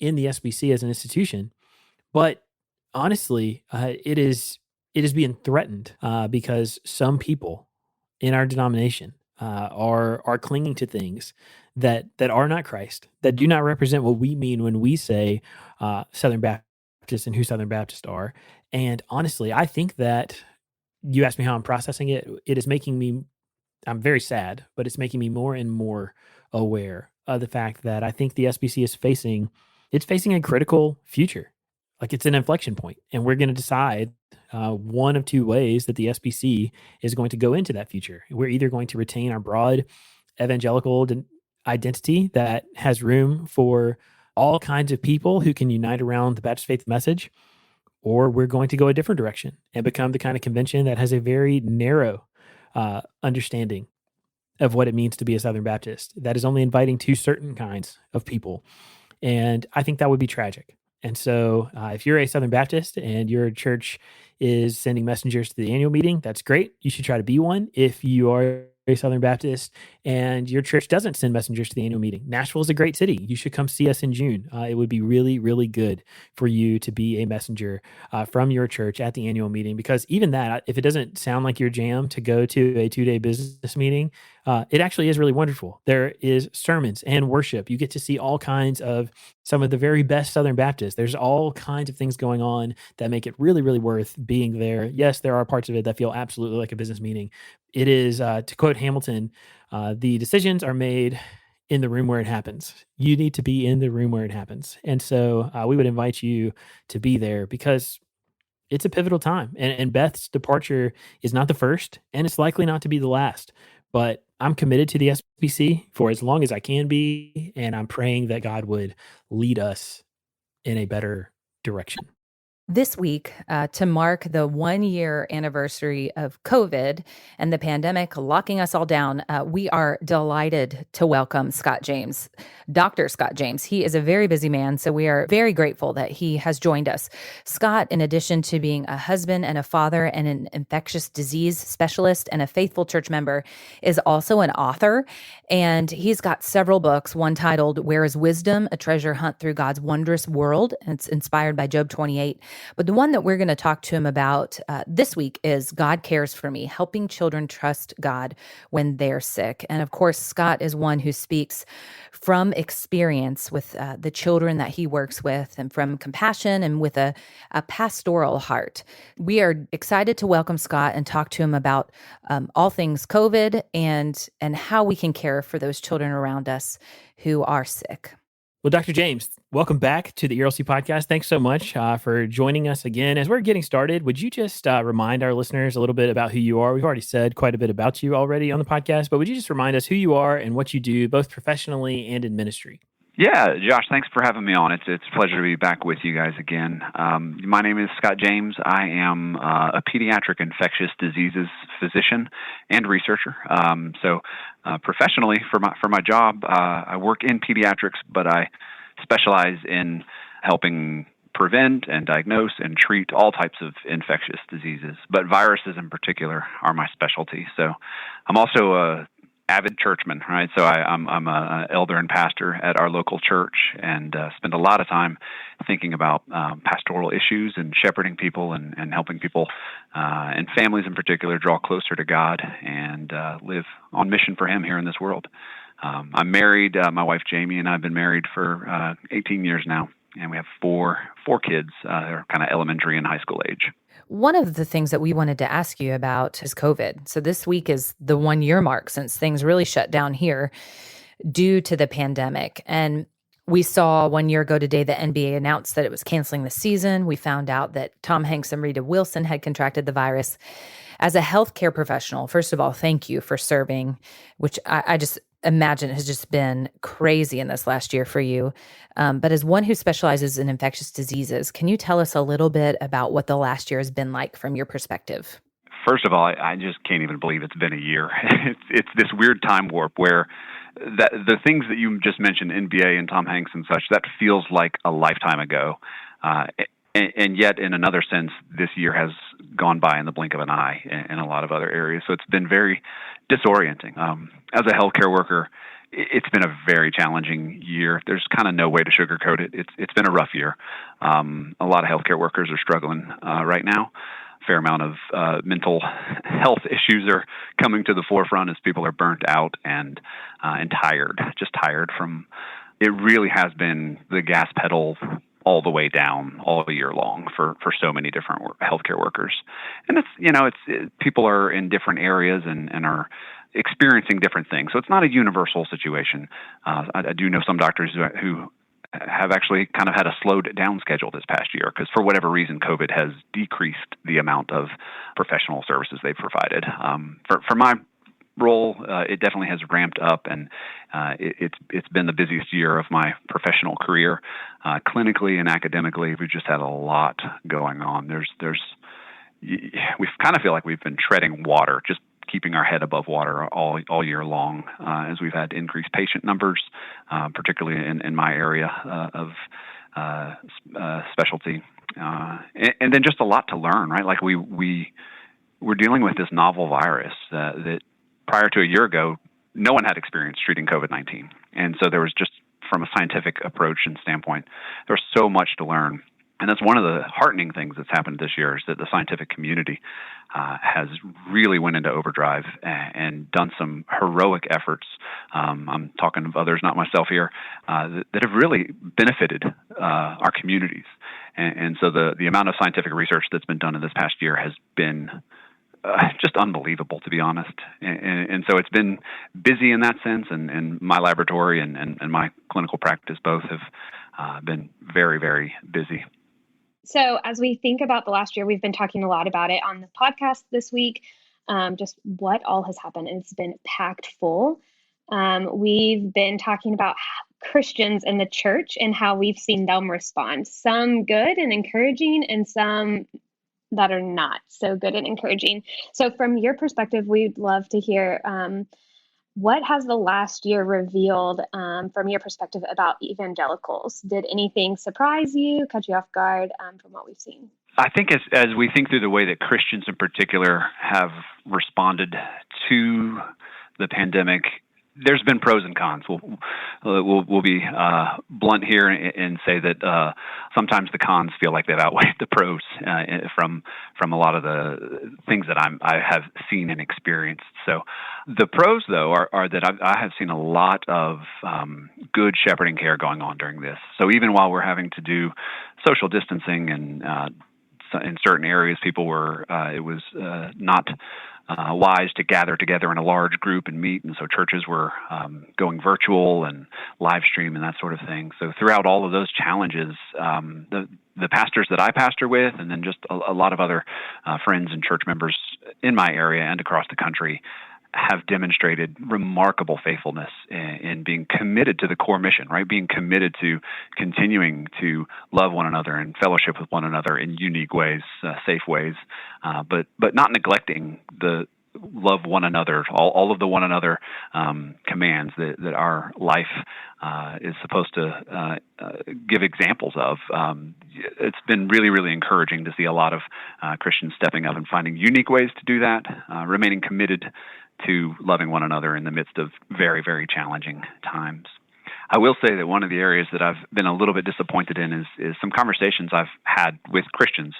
[SPEAKER 2] in the SBC as an institution, but honestly, it is being threatened because some people in our denomination are clinging to things that are not Christ, that do not represent what we mean when we say Southern Baptists and who Southern Baptists are. And honestly, I think that you asked me how I'm processing it. It is making me, I'm very sad, but it's making me more and more aware of the fact that I think the SBC is facing a critical future. Like, it's an inflection point, and we're going to decide one of 2 ways that the SBC is going to go into that future. We're either going to retain our broad evangelical identity that has room for all kinds of people who can unite around the Baptist Faith Message, or we're going to go a different direction and become the kind of convention that has a very narrow understanding of what it means to be a Southern Baptist, that is only inviting to certain kinds of people. And I think that would be tragic. And so if you're a Southern Baptist and your church is sending messengers to the annual meeting, that's great. You should try to be one. If you are a Southern Baptist and your church doesn't send messengers to the annual meeting, Nashville is a great city. You should come see us in June. It would be really, really good for you to be a messenger from your church at the annual meeting, because even that, if it doesn't sound like your jam to go to a 2-day business meeting, it actually is really wonderful. There is sermons and worship. You get to see all kinds of some of the very best Southern Baptists. There's all kinds of things going on that make it really, really worth being there. Yes, there are parts of it that feel absolutely like a business meeting. It is, to quote Hamilton, the decisions are made in the room where it happens. You need to be in the room where it happens. And so we would invite you to be there, because it's a pivotal time. And Beth's departure is not the first, and it's likely not to be the last. But I'm committed to the SBC for as long as I can be, and I'm praying that God would lead us in a better direction.
[SPEAKER 3] This week, to mark the 1 year anniversary of COVID and the pandemic locking us all down, we are delighted to welcome Scott James, Dr. Scott James. He is a very busy man, so we are very grateful that he has joined us. Scott, in addition to being a husband and a father and an infectious disease specialist and a faithful church member, is also an author. And he's got several books, one titled Where is Wisdom? A Treasure Hunt Through God's Wondrous World. And it's inspired by Job 28. But the one that we're going to talk to him about this week is God Cares for Me, helping children trust God when they're sick. And of course, Scott is one who speaks from experience with the children that he works with and from compassion and with a pastoral heart. We are excited to welcome Scott and talk to him about all things COVID and how we can care for those children around us who are sick.
[SPEAKER 2] Well, Dr. James, welcome back to the ERLC podcast. Thanks so much for joining us again. As we're getting started, would you just remind our listeners a little bit about who you are? We've already said quite a bit about you already on the podcast, but would you just remind us who you are and what you do, both professionally and in ministry?
[SPEAKER 5] Yeah, Josh, thanks for having me on. It's a pleasure to be back with you guys again. My name is Scott James. I am a pediatric infectious diseases physician and researcher. Professionally, for my job, I work in pediatrics, but I specialize in helping prevent and diagnose and treat all types of infectious diseases, but viruses in particular are my specialty. So I'm also a avid churchman, right? So I'm an elder and pastor at our local church and spend a lot of time thinking about pastoral issues and shepherding people and helping people and families in particular draw closer to God and live on mission for Him here in this world. I'm married. My wife Jamie and I have been married for 18 years now, and we have four kids. They're kind of elementary and high school age.
[SPEAKER 3] One of the things that we wanted to ask you about is COVID. So this week is the 1 year mark since things really shut down here due to the pandemic. And we saw 1 year ago today, the NBA announced that it was canceling the season. We found out that Tom Hanks and Rita Wilson had contracted the virus. As a healthcare professional, first of all, thank you for serving, which I just imagine has just been crazy in this last year for you. But as one who specializes in infectious diseases, can you tell us a little bit about what the last year has been like from your perspective?
[SPEAKER 5] First of all, I just can't even believe it's been a year. It's this weird time warp where the things that you just mentioned, NBA and Tom Hanks and such, that feels like a lifetime ago. And yet, in another sense, this year has gone by in the blink of an eye in a lot of other areas. So it's been very disorienting. As a healthcare worker, it's been a very challenging year. There's kind of no way to sugarcoat it. It's been a rough year. A lot of healthcare workers are struggling right now. A fair amount of mental health issues are coming to the forefront as people are burnt out and tired, just tired from. It really has been the gas pedal all the way down all year long for so many different healthcare workers. And people are in different areas and are experiencing different things. So it's not a universal situation. I do know some doctors who have actually kind of had a slowed down schedule this past year because for whatever reason, COVID has decreased the amount of professional services they've provided. For my role, it definitely has ramped up, and it's been the busiest year of my professional career. Clinically and academically, we've just had a lot going on. We kind of feel like we've been treading water, just keeping our head above water all year long, as we've had increased patient numbers, particularly in my area of specialty, and then just a lot to learn. Right, like we're dealing with this novel virus that prior to a year ago, no one had experience treating COVID-19. And so there was just, from a scientific approach and standpoint, there was so much to learn. And that's one of the heartening things that's happened this year is that the scientific community has really went into overdrive and done some heroic efforts. I'm talking of others, not myself here, that have really benefited our communities. And so the amount of scientific research that's been done in this past year has been just unbelievable, to be honest. And so it's been busy in that sense, and my laboratory and my clinical practice both have been very, very busy.
[SPEAKER 4] So as we think about the last year, we've been talking a lot about it on the podcast this week, just what all has happened. And it's been packed full. We've been talking about Christians in the church and how we've seen them respond. Some good and encouraging, and some that are not so good and encouraging. So from your perspective, we'd love to hear what has the last year revealed from your perspective about evangelicals? Did anything surprise you, catch you off guard from what we've seen?
[SPEAKER 5] I think as we think through the way that Christians in particular have responded to the pandemic, there's been pros and cons. We'll be blunt here and say that sometimes the cons feel like they've outweighed the pros from a lot of the things that I have seen and experienced. So the pros, though, are that I have seen a lot of good shepherding care going on during this. So even while we're having to do social distancing and in certain areas, people were it was not wise to gather together in a large group and meet, and so churches were going virtual and live stream and that sort of thing. So throughout all of those challenges, the pastors that I pastor with, and then just a lot of other friends and church members in my area and across the country, have demonstrated remarkable faithfulness in being committed to the core mission, right? Being committed to continuing to love one another and fellowship with one another in unique ways, safe ways, but not neglecting the love one another, all of the one another commands that our life is supposed to give examples of. It's been really, really encouraging to see a lot of Christians stepping up and finding unique ways to do that, remaining committed to loving one another in the midst of very, very challenging times. I will say that one of the areas that I've been a little bit disappointed in is some conversations I've had with Christians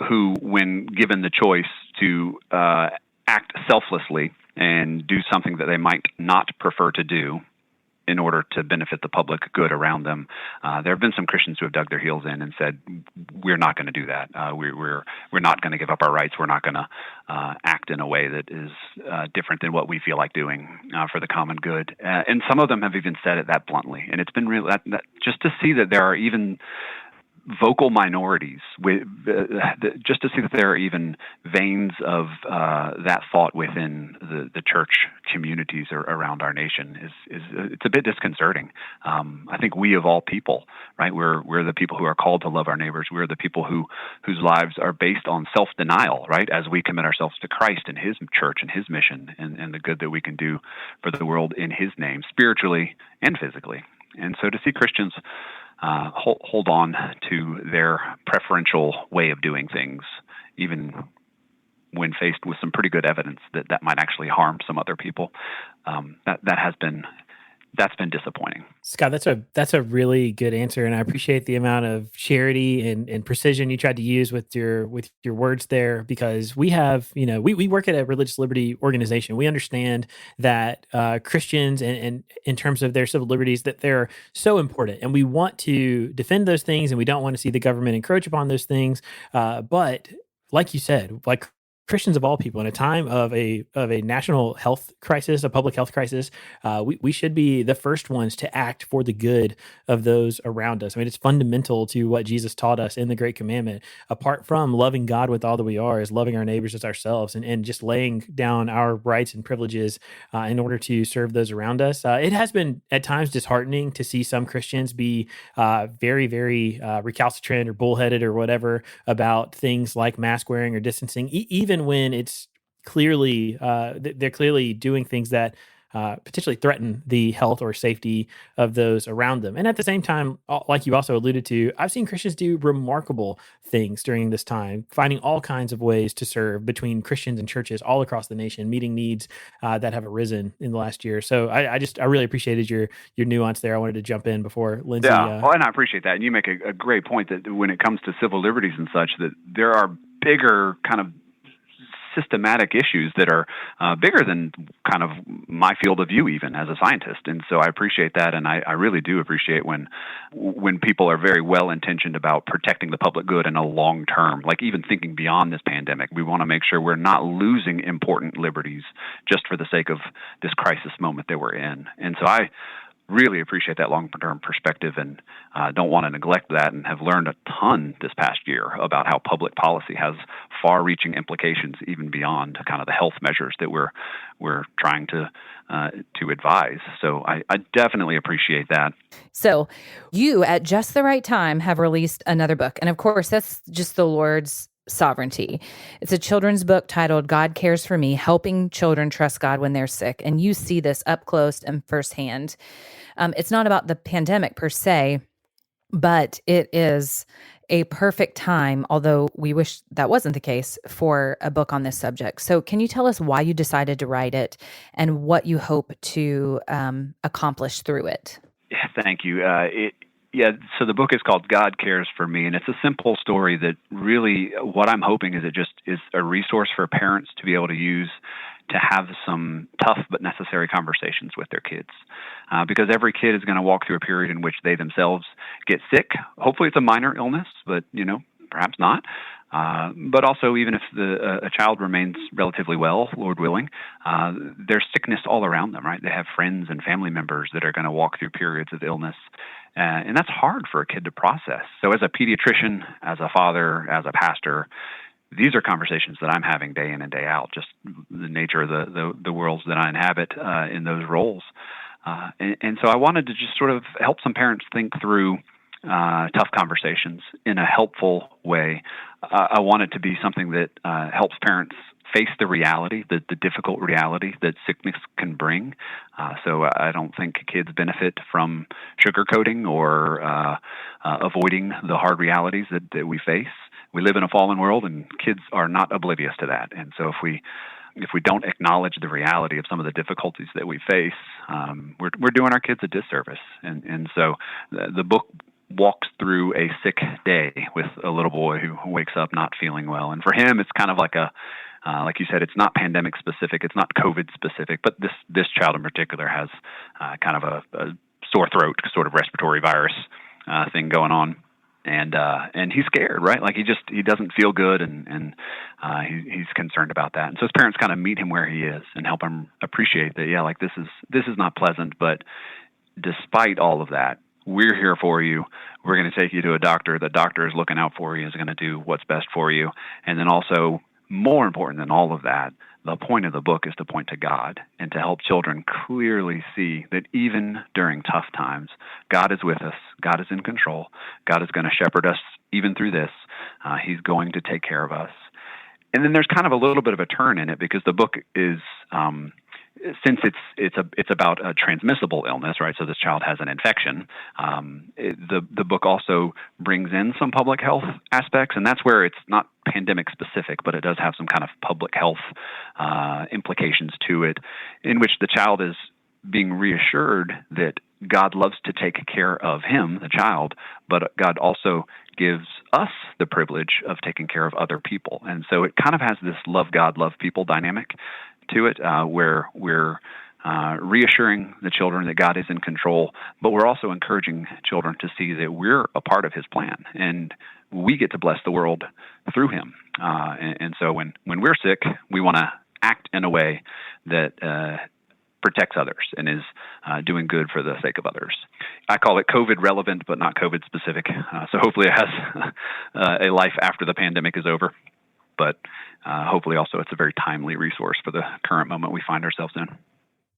[SPEAKER 5] who, when given the choice to act selflessly and do something that they might not prefer to do in order to benefit the public good around them, there have been some Christians who have dug their heels in and said, "We're not going to do that. We're not going to give up our rights. We're not going to act in a way that is different than what we feel like doing for the common good." And some of them have even said it that bluntly. And it's been real that just to see that there are even vocal minorities, just to see that there are even veins of that thought within the church communities around our nation is it's a bit disconcerting. I think we of all people, right? We're the people who are called to love our neighbors. We're the people whose lives are based on self-denial, right? As we commit ourselves to Christ and His church and His mission and the good that we can do for the world in His name, spiritually and physically. And so to see Christians hold on to their preferential way of doing things, even when faced with some pretty good evidence that might actually harm some other people, that's been disappointing.
[SPEAKER 2] Scott, that's a really good answer, and I appreciate the amount of charity and precision you tried to use with your words there, because we have, we work at a religious liberty organization. We understand that Christians and in terms of their civil liberties, that they're so important, and we want to defend those things, and we don't want to see the government encroach upon those things. But like you said, like Christians of all people, in a time of a national health crisis, a public health crisis, we should be the first ones to act for the good of those around us. I mean, it's fundamental to what Jesus taught us in the Great Commandment. Apart from loving God with all that we are, is loving our neighbors as ourselves, and just laying down our rights and privileges in order to serve those around us. It has been at times disheartening to see some Christians be very, very recalcitrant or bullheaded or whatever about things like mask wearing or distancing, even when it's clearly they're clearly doing things that potentially threaten the health or safety of those around them. And at the same time, like you also alluded to, I've seen Christians do remarkable things during this time, finding all kinds of ways to serve between Christians and churches all across the nation, meeting needs that have arisen in the last year. So I really appreciated your nuance there. I wanted to jump in before Lindsay.
[SPEAKER 5] Yeah, and I appreciate that. And you make a great point that when it comes to civil liberties and such, that there are bigger kind of systematic issues that are bigger than kind of my field of view, even as a scientist. And so I appreciate that, and I really do appreciate when people are very well intentioned about protecting the public good in a long term, like even thinking beyond this pandemic. We want to make sure we're not losing important liberties just for the sake of this crisis moment that we're in. And so I really appreciate that long-term perspective and don't want to neglect that, and have learned a ton this past year about how public policy has far-reaching implications even beyond kind of the health measures that we're trying to advise. So I definitely appreciate that.
[SPEAKER 3] So you, at just the right time, have released another book. And of course, that's just the Lord's sovereignty. It's a children's book titled God Cares for Me, Helping Children Trust God When They're Sick. And you see this up close and firsthand. It's not about the pandemic per se, but it is a perfect time, although we wish that wasn't the case, for a book on this subject. So can you tell us why you decided to write it and what you hope to accomplish through it?
[SPEAKER 5] Yeah, thank you. So the book is called God Cares for Me, and it's a simple story that really, what I'm hoping is it just is a resource for parents to be able to use to have some tough but necessary conversations with their kids. Because every kid is going to walk through a period in which they themselves get sick. Hopefully it's a minor illness, but, perhaps not. But also, even if a child remains relatively well, Lord willing, there's sickness all around them, right? They have friends and family members that are going to walk through periods of illness. And that's hard for a kid to process. So as a pediatrician, as a father, as a pastor, these are conversations that I'm having day in and day out, just the nature of the worlds that I inhabit in those roles. And so I wanted to just sort of help some parents think through tough conversations in a helpful way. I want it to be something that helps parents face the reality, the difficult reality that sickness can bring. So I don't think kids benefit from sugarcoating or avoiding the hard realities that we face. We live in a fallen world, and kids are not oblivious to that. And so if we don't acknowledge the reality of some of the difficulties that we face, we're doing our kids a disservice. And so the book walks through a sick day with a little boy who wakes up not feeling well. And for him, it's kind of like like you said, it's not pandemic specific, it's not COVID specific, but this child in particular has kind of a sore throat, sort of respiratory virus thing going on. And he's scared, right? Like he doesn't feel good, and he's concerned about that. And so his parents kind of meet him where he is and help him appreciate that. Yeah, like this is not pleasant, but despite all of that, we're here for you. We're going to take you to a doctor. The doctor is looking out for you, is going to do what's best for you. And then also, more important than all of that, the point of the book is to point to God and to help children clearly see that even during tough times, God is with us. God is in control. God is going to shepherd us even through this. He's going to take care of us. And then there's kind of a little bit of a turn in it, because the book is, since it's about a transmissible illness, right? So this child has an infection. The book also brings in some public health aspects, and that's where it's not pandemic specific, but it does have some kind of public health implications to it, in which the child is being reassured that God loves to take care of him, the child, but God also gives us the privilege of taking care of other people. And so it kind of has this love God, love people dynamic to it, where we're reassuring the children that God is in control, but we're also encouraging children to see that we're a part of his plan, and we get to bless the world through him. And so when we're sick, we want to act in a way that protects others and is doing good for the sake of others. I call it COVID relevant, but not COVID specific. So hopefully it has a life after the pandemic is over. But hopefully also it's a very timely resource for the current moment we find ourselves in.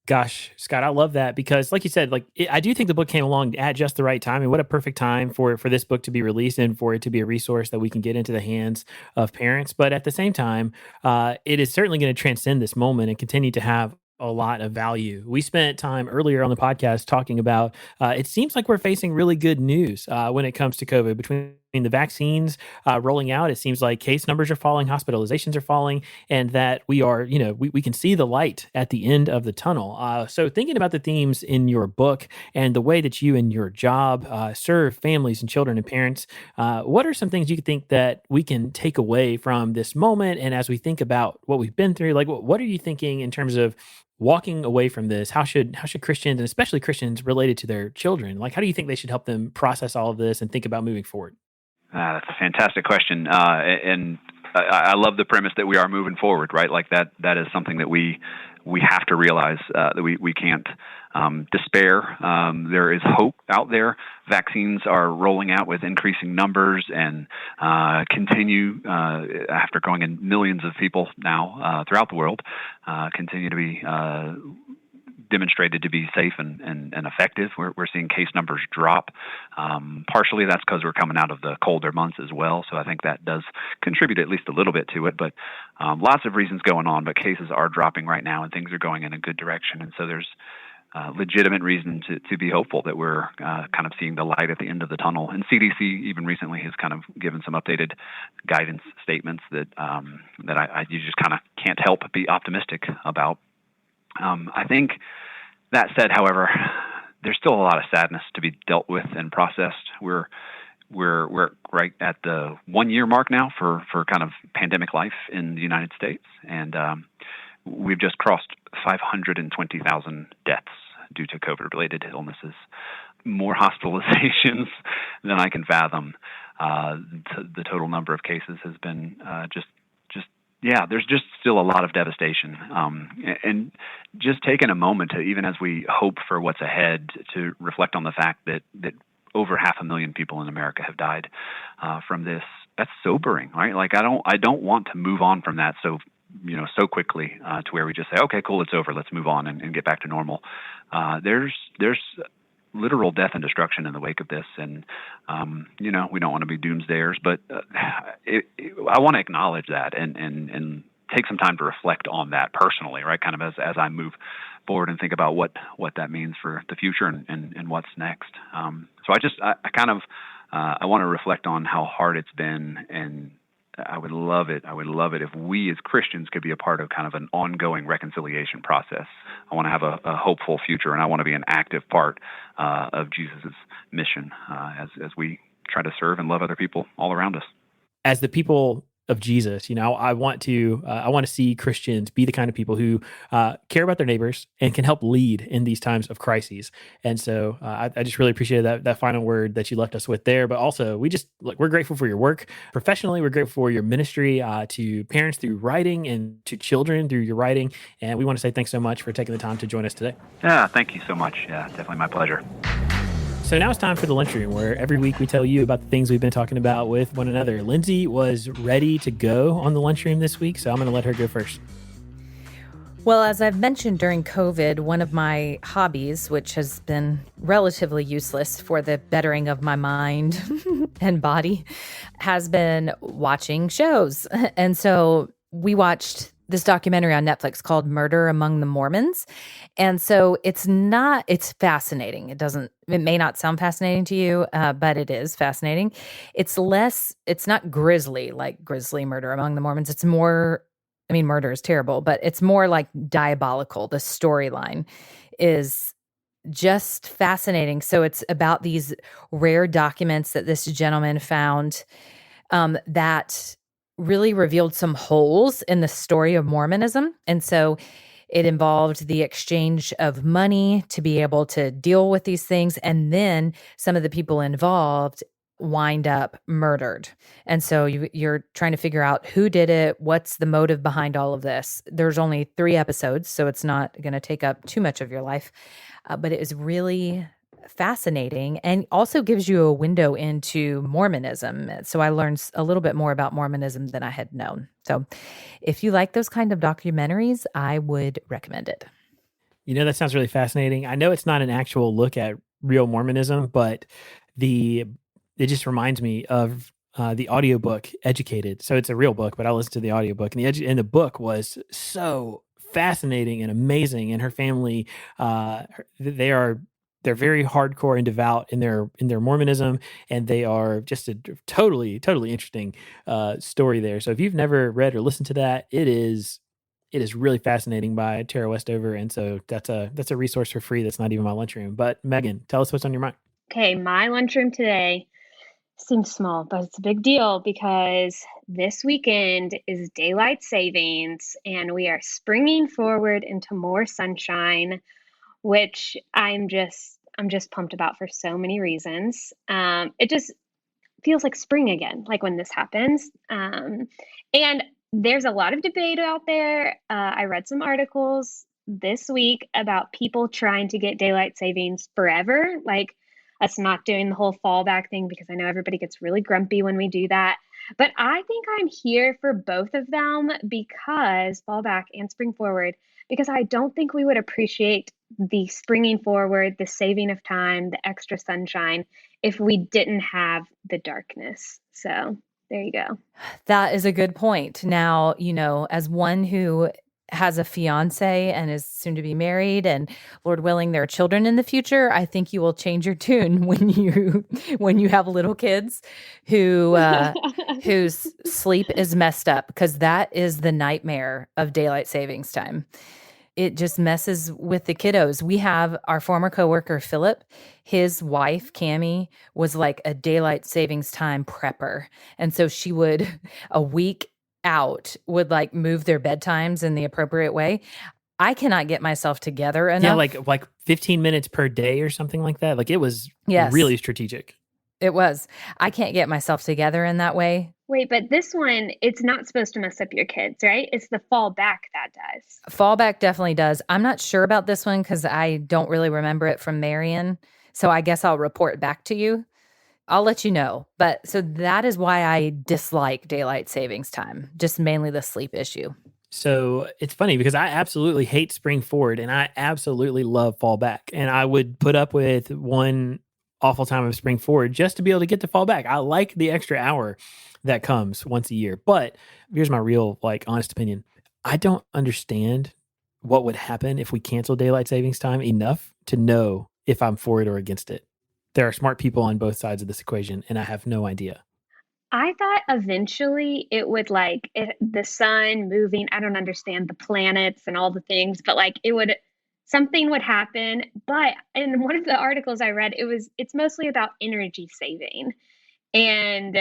[SPEAKER 2] Gosh, Scott, I love that, because like you said, I do think the book came along at just the right time. And what a perfect time for this book to be released and for it to be a resource that we can get into the hands of parents. But at the same time, it is certainly going to transcend this moment and continue to have a lot of value. We spent time earlier on the podcast talking about, it seems like we're facing really good news when it comes to COVID. Between the vaccines rolling out, it seems like case numbers are falling, hospitalizations are falling, and that we are, we can see the light at the end of the tunnel. So thinking about the themes in your book and the way that you in your job serve families and children and parents, what are some things you think that we can take away from this moment? And as we think about what we've been through, like what are you thinking in terms of walking away from this? How should Christians, and especially Christians related to their children, like how do you think they should help them process all of this and think about moving forward?
[SPEAKER 5] That's a fantastic question. And I love the premise that we are moving forward, right? Like that is something that we we have to realize that we can't despair. There is hope out there. Vaccines are rolling out with increasing numbers and continue, after going in millions of people now throughout the world, continue to be demonstrated to be safe and effective. We're seeing case numbers drop. Partially that's because we're coming out of the colder months as well, so I think that does contribute at least a little bit to it, but lots of reasons going on, but cases are dropping right now and things are going in a good direction, and so there's legitimate reason to be hopeful that we're kind of seeing the light at the end of the tunnel. And CDC even recently has kind of given some updated guidance statements that you just kind of can't help but be optimistic about. I think that said, however, there's still a lot of sadness to be dealt with and processed. We're right at the 1 year mark now for kind of pandemic life in the United States, and we've just crossed 520,000 deaths due to COVID-related illnesses, more hospitalizations than I can fathom. The total number of cases has been there's just still a lot of devastation. And just taking a moment to, even as we hope for what's ahead, to reflect on the fact that over 500,000 people in America have died from this. That's sobering, right? Like I don't want to move on from that so quickly to where we just say, okay, cool, it's over, let's move on and get back to normal. There's literal death and destruction in the wake of this, and we don't want to be doomsdayers, but I want to acknowledge that and take some time to reflect on that personally, right? Kind of as I move forward and think about what that means for the future and what's next. So I want to reflect on how hard it's been, and I would love it if we as Christians could be a part of kind of an ongoing reconciliation process. I want to have a hopeful future, and I want to be an active part of Jesus' mission as we try to serve and love other people all around us.
[SPEAKER 2] As the people of Jesus, I want to see Christians be the kind of people who care about their neighbors and can help lead in these times of crises. And so I just really appreciated that final word that you left us with there. But also, we're grateful for your work professionally. We're grateful for your ministry to parents through writing and to children through your writing. And we want to say thanks so much for taking the time to join us today.
[SPEAKER 5] Yeah, thank you so much. Yeah, definitely my pleasure.
[SPEAKER 2] So now it's time for the Lunchroom, where every week we tell you about the things we've been talking about with one another. Lindsay was ready to go on the Lunchroom this week, so I'm going to let her go first.
[SPEAKER 3] Well, as I've mentioned during COVID, one of my hobbies, which has been relatively useless for the bettering of my mind and body, has been watching shows. And so we watched this documentary on Netflix called Murder Among the Mormons. And so it's fascinating. It may not sound fascinating to you, but it is fascinating. It's not grisly, like grisly Murder Among the Mormons. It's more, murder is terrible, but it's more like diabolical. The storyline is just fascinating. So it's about these rare documents that this gentleman found that really revealed some holes in the story of Mormonism. And so it involved the exchange of money to be able to deal with these things. And then some of the people involved wind up murdered. And so you're trying to figure out who did it, what's the motive behind all of this. There's only 3 episodes, so it's not going to take up too much of your life. But it is really fascinating and also gives you a window into Mormonism. So I learned a little bit more about Mormonism than I had known. So if you like those kind of documentaries, I would recommend it.
[SPEAKER 2] That sounds really fascinating. I know it's not an actual look at real Mormonism, but it just reminds me of the audiobook Educated. So it's a real book, but I listened to the audiobook, and the book was so fascinating and amazing. And her family, they're very hardcore and devout in their Mormonism, and they are just a totally interesting story there. So if you've never read or listened to that, it is really fascinating by Tara Westover, and so that's a resource for free. That's not even my lunchroom. But Meagan, tell us what's on your mind.
[SPEAKER 4] Okay, my lunchroom today seems small, but it's a big deal because this weekend is daylight savings, and we are springing forward into more sunshine, which I'm just pumped about for so many reasons. It just feels like spring again, like when this happens. And there's a lot of debate out there. I read some articles this week about people trying to get daylight savings forever, like us not doing the whole fallback thing, because I know everybody gets really grumpy when we do that. But I think I'm here for both of them, because fallback and spring forward, because I don't think we would appreciate the springing forward, the saving of time, the extra sunshine if we didn't have the darkness. So there you go.
[SPEAKER 3] That is a good point. Now, as one who has a fiance and is soon to be married, and Lord willing, there are children in the future, I think you will change your tune when you have little kids whose sleep is messed up, because that is the nightmare of daylight savings time. It just messes with the kiddos. We have our former coworker, Philip. His wife, Cammie, was like a daylight savings time prepper. And so she would, a week out, would like move their bedtimes in the appropriate way. I cannot get myself together enough.
[SPEAKER 2] Yeah, like 15 minutes per day or something like that. Like it was really strategic.
[SPEAKER 3] It was. I can't get myself together in that way.
[SPEAKER 4] Wait, but this one, it's not supposed to mess up your kids, right? It's the fallback that does.
[SPEAKER 3] Fallback definitely does. I'm not sure about this one because I don't really remember it from Marion. So I guess I'll report back to you. I'll let you know. But so that is why I dislike daylight savings time, just mainly the sleep issue.
[SPEAKER 2] So it's funny because I absolutely hate spring forward and I absolutely love fallback. And I would put up with one awful time of spring forward just to be able to get to fall back. I like the extra hour that comes once a year. But here's my real, honest opinion. I don't understand what would happen if we cancel daylight savings time enough to know if I'm for it or against it. There are smart people on both sides of this equation, and I have no idea.
[SPEAKER 4] I thought eventually it would the sun moving. I don't understand the planets and all the things, but something would happen. But in one of the articles I read, it's mostly about energy saving and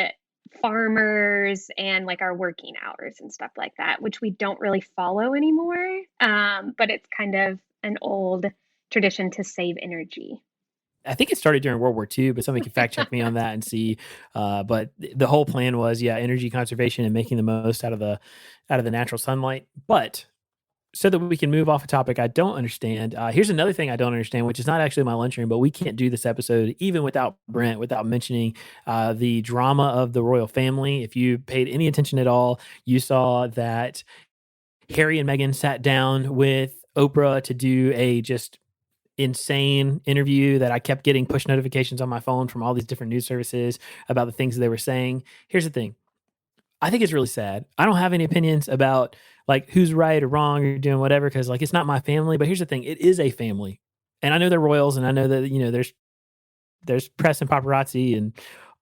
[SPEAKER 4] farmers and our working hours and stuff like that, which we don't really follow anymore. But it's kind of an old tradition to save energy.
[SPEAKER 2] I think it started during World War II, but somebody can fact check me on that and see. But the whole plan was, energy conservation and making the most out of the natural sunlight. But so that we can move off a topic I don't understand, here's another thing I don't understand, which is not actually my lunchroom, but we can't do this episode even without Brent, without mentioning the drama of the royal family. If you paid any attention at all, you saw that Harry and Meagan sat down with Oprah to do a just insane interview that I kept getting push notifications on my phone from all these different news services about the things they were saying. Here's the thing. I think it's really sad. I don't have any opinions about who's right or wrong or doing whatever, because it's not my family. But here's the thing. It is a family. And I know they're royals, and I know that, there's press and paparazzi and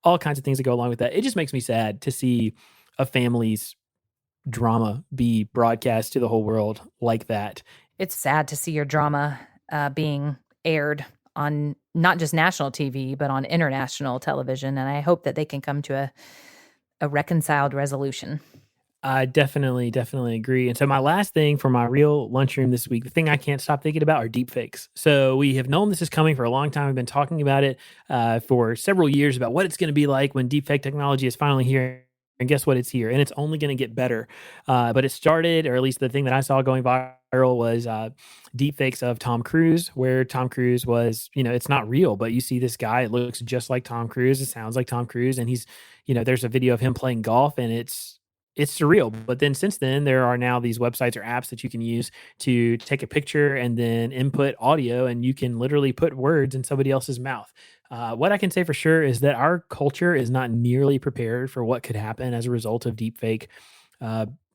[SPEAKER 2] all kinds of things that go along with that. It just makes me sad to see a family's drama be broadcast to the whole world like that.
[SPEAKER 3] It's sad to see your drama being aired on not just national TV, but on international television. And I hope that they can come to a reconciled resolution.
[SPEAKER 2] I definitely agree. And so my last thing for my real lunchroom this week, the thing I can't stop thinking about are deepfakes. So we have known this is coming for a long time. We've been talking about it for several years about what it's going to be like when deepfake technology is finally here. And guess what? It's here, and it's only going to get better. But it started, or at least the thing that I saw going viral was deepfakes of Tom Cruise, where Tom Cruise was, it's not real, but you see this guy, it looks just like Tom Cruise, it sounds like Tom Cruise, and he's, there's a video of him playing golf, and it's surreal. But then since then, there are now these websites or apps that you can use to take a picture and then input audio, and you can literally put words in somebody else's mouth. What I can say for sure is that our culture is not nearly prepared for what could happen as a result of deepfake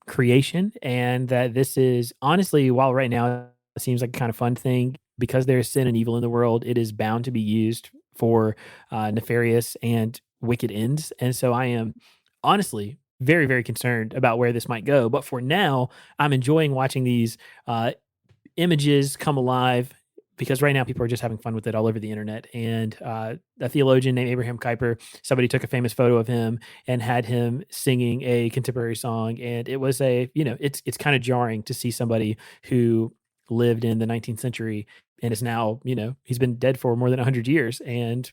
[SPEAKER 2] creation, and that this is honestly, while right now it seems like a kind of fun thing, because there's sin and evil in the world, it is bound to be used for nefarious and wicked ends. And so I am honestly very, very concerned about where this might go. But for now, I'm enjoying watching these images come alive, because right now people are just having fun with it all over the internet. And a theologian named Abraham Kuyper, somebody took a famous photo of him and had him singing a contemporary song. And it was it's kind of jarring to see somebody who lived in the 19th century and is now, he's been dead for more than 100 years. And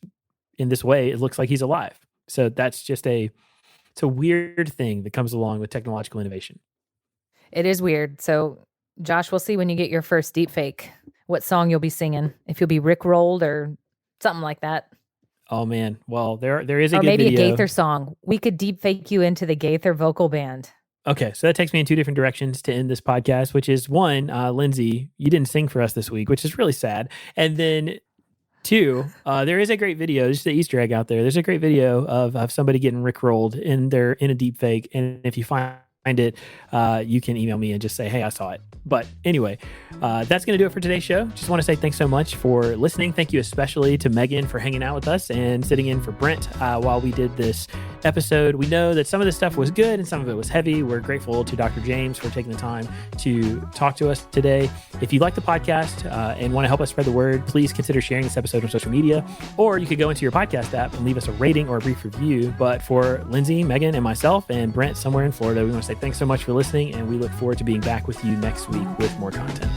[SPEAKER 2] in this way, it looks like he's alive. So that's just it's a weird thing that comes along with technological innovation.
[SPEAKER 3] It is weird. So Josh, we'll see when you get your first deepfake what song you'll be singing. If you'll be Rickrolled or something like that.
[SPEAKER 2] Oh man, well there is a
[SPEAKER 3] or
[SPEAKER 2] good
[SPEAKER 3] maybe
[SPEAKER 2] video.
[SPEAKER 3] A Gaither song. We could deepfake you into the Gaither vocal band.
[SPEAKER 2] Okay, so that takes me in two different directions to end this podcast, which is one, Lindsay, you didn't sing for us this week, which is really sad. And then two, there is a great video, just the Easter egg out there. There's a great video of somebody getting rickrolled in a deep fake. And if you find it, you can email me and just say, hey, I saw it. But anyway, that's going to do it for today's show. Just want to say thanks so much for listening. Thank you especially to Meagan for hanging out with us and sitting in for Brent while we did this episode. We know that some of this stuff was good and some of it was heavy. We're grateful to Dr. James for taking the time to talk to us today. If you like the podcast and want to help us spread the word, please consider sharing this episode on social media, or you could go into your podcast app and leave us a rating or a brief review. But for Lindsay, Meagan, and myself, and Brent somewhere in Florida, we want to say thanks so much for listening, and we look forward to being back with you next week with more content.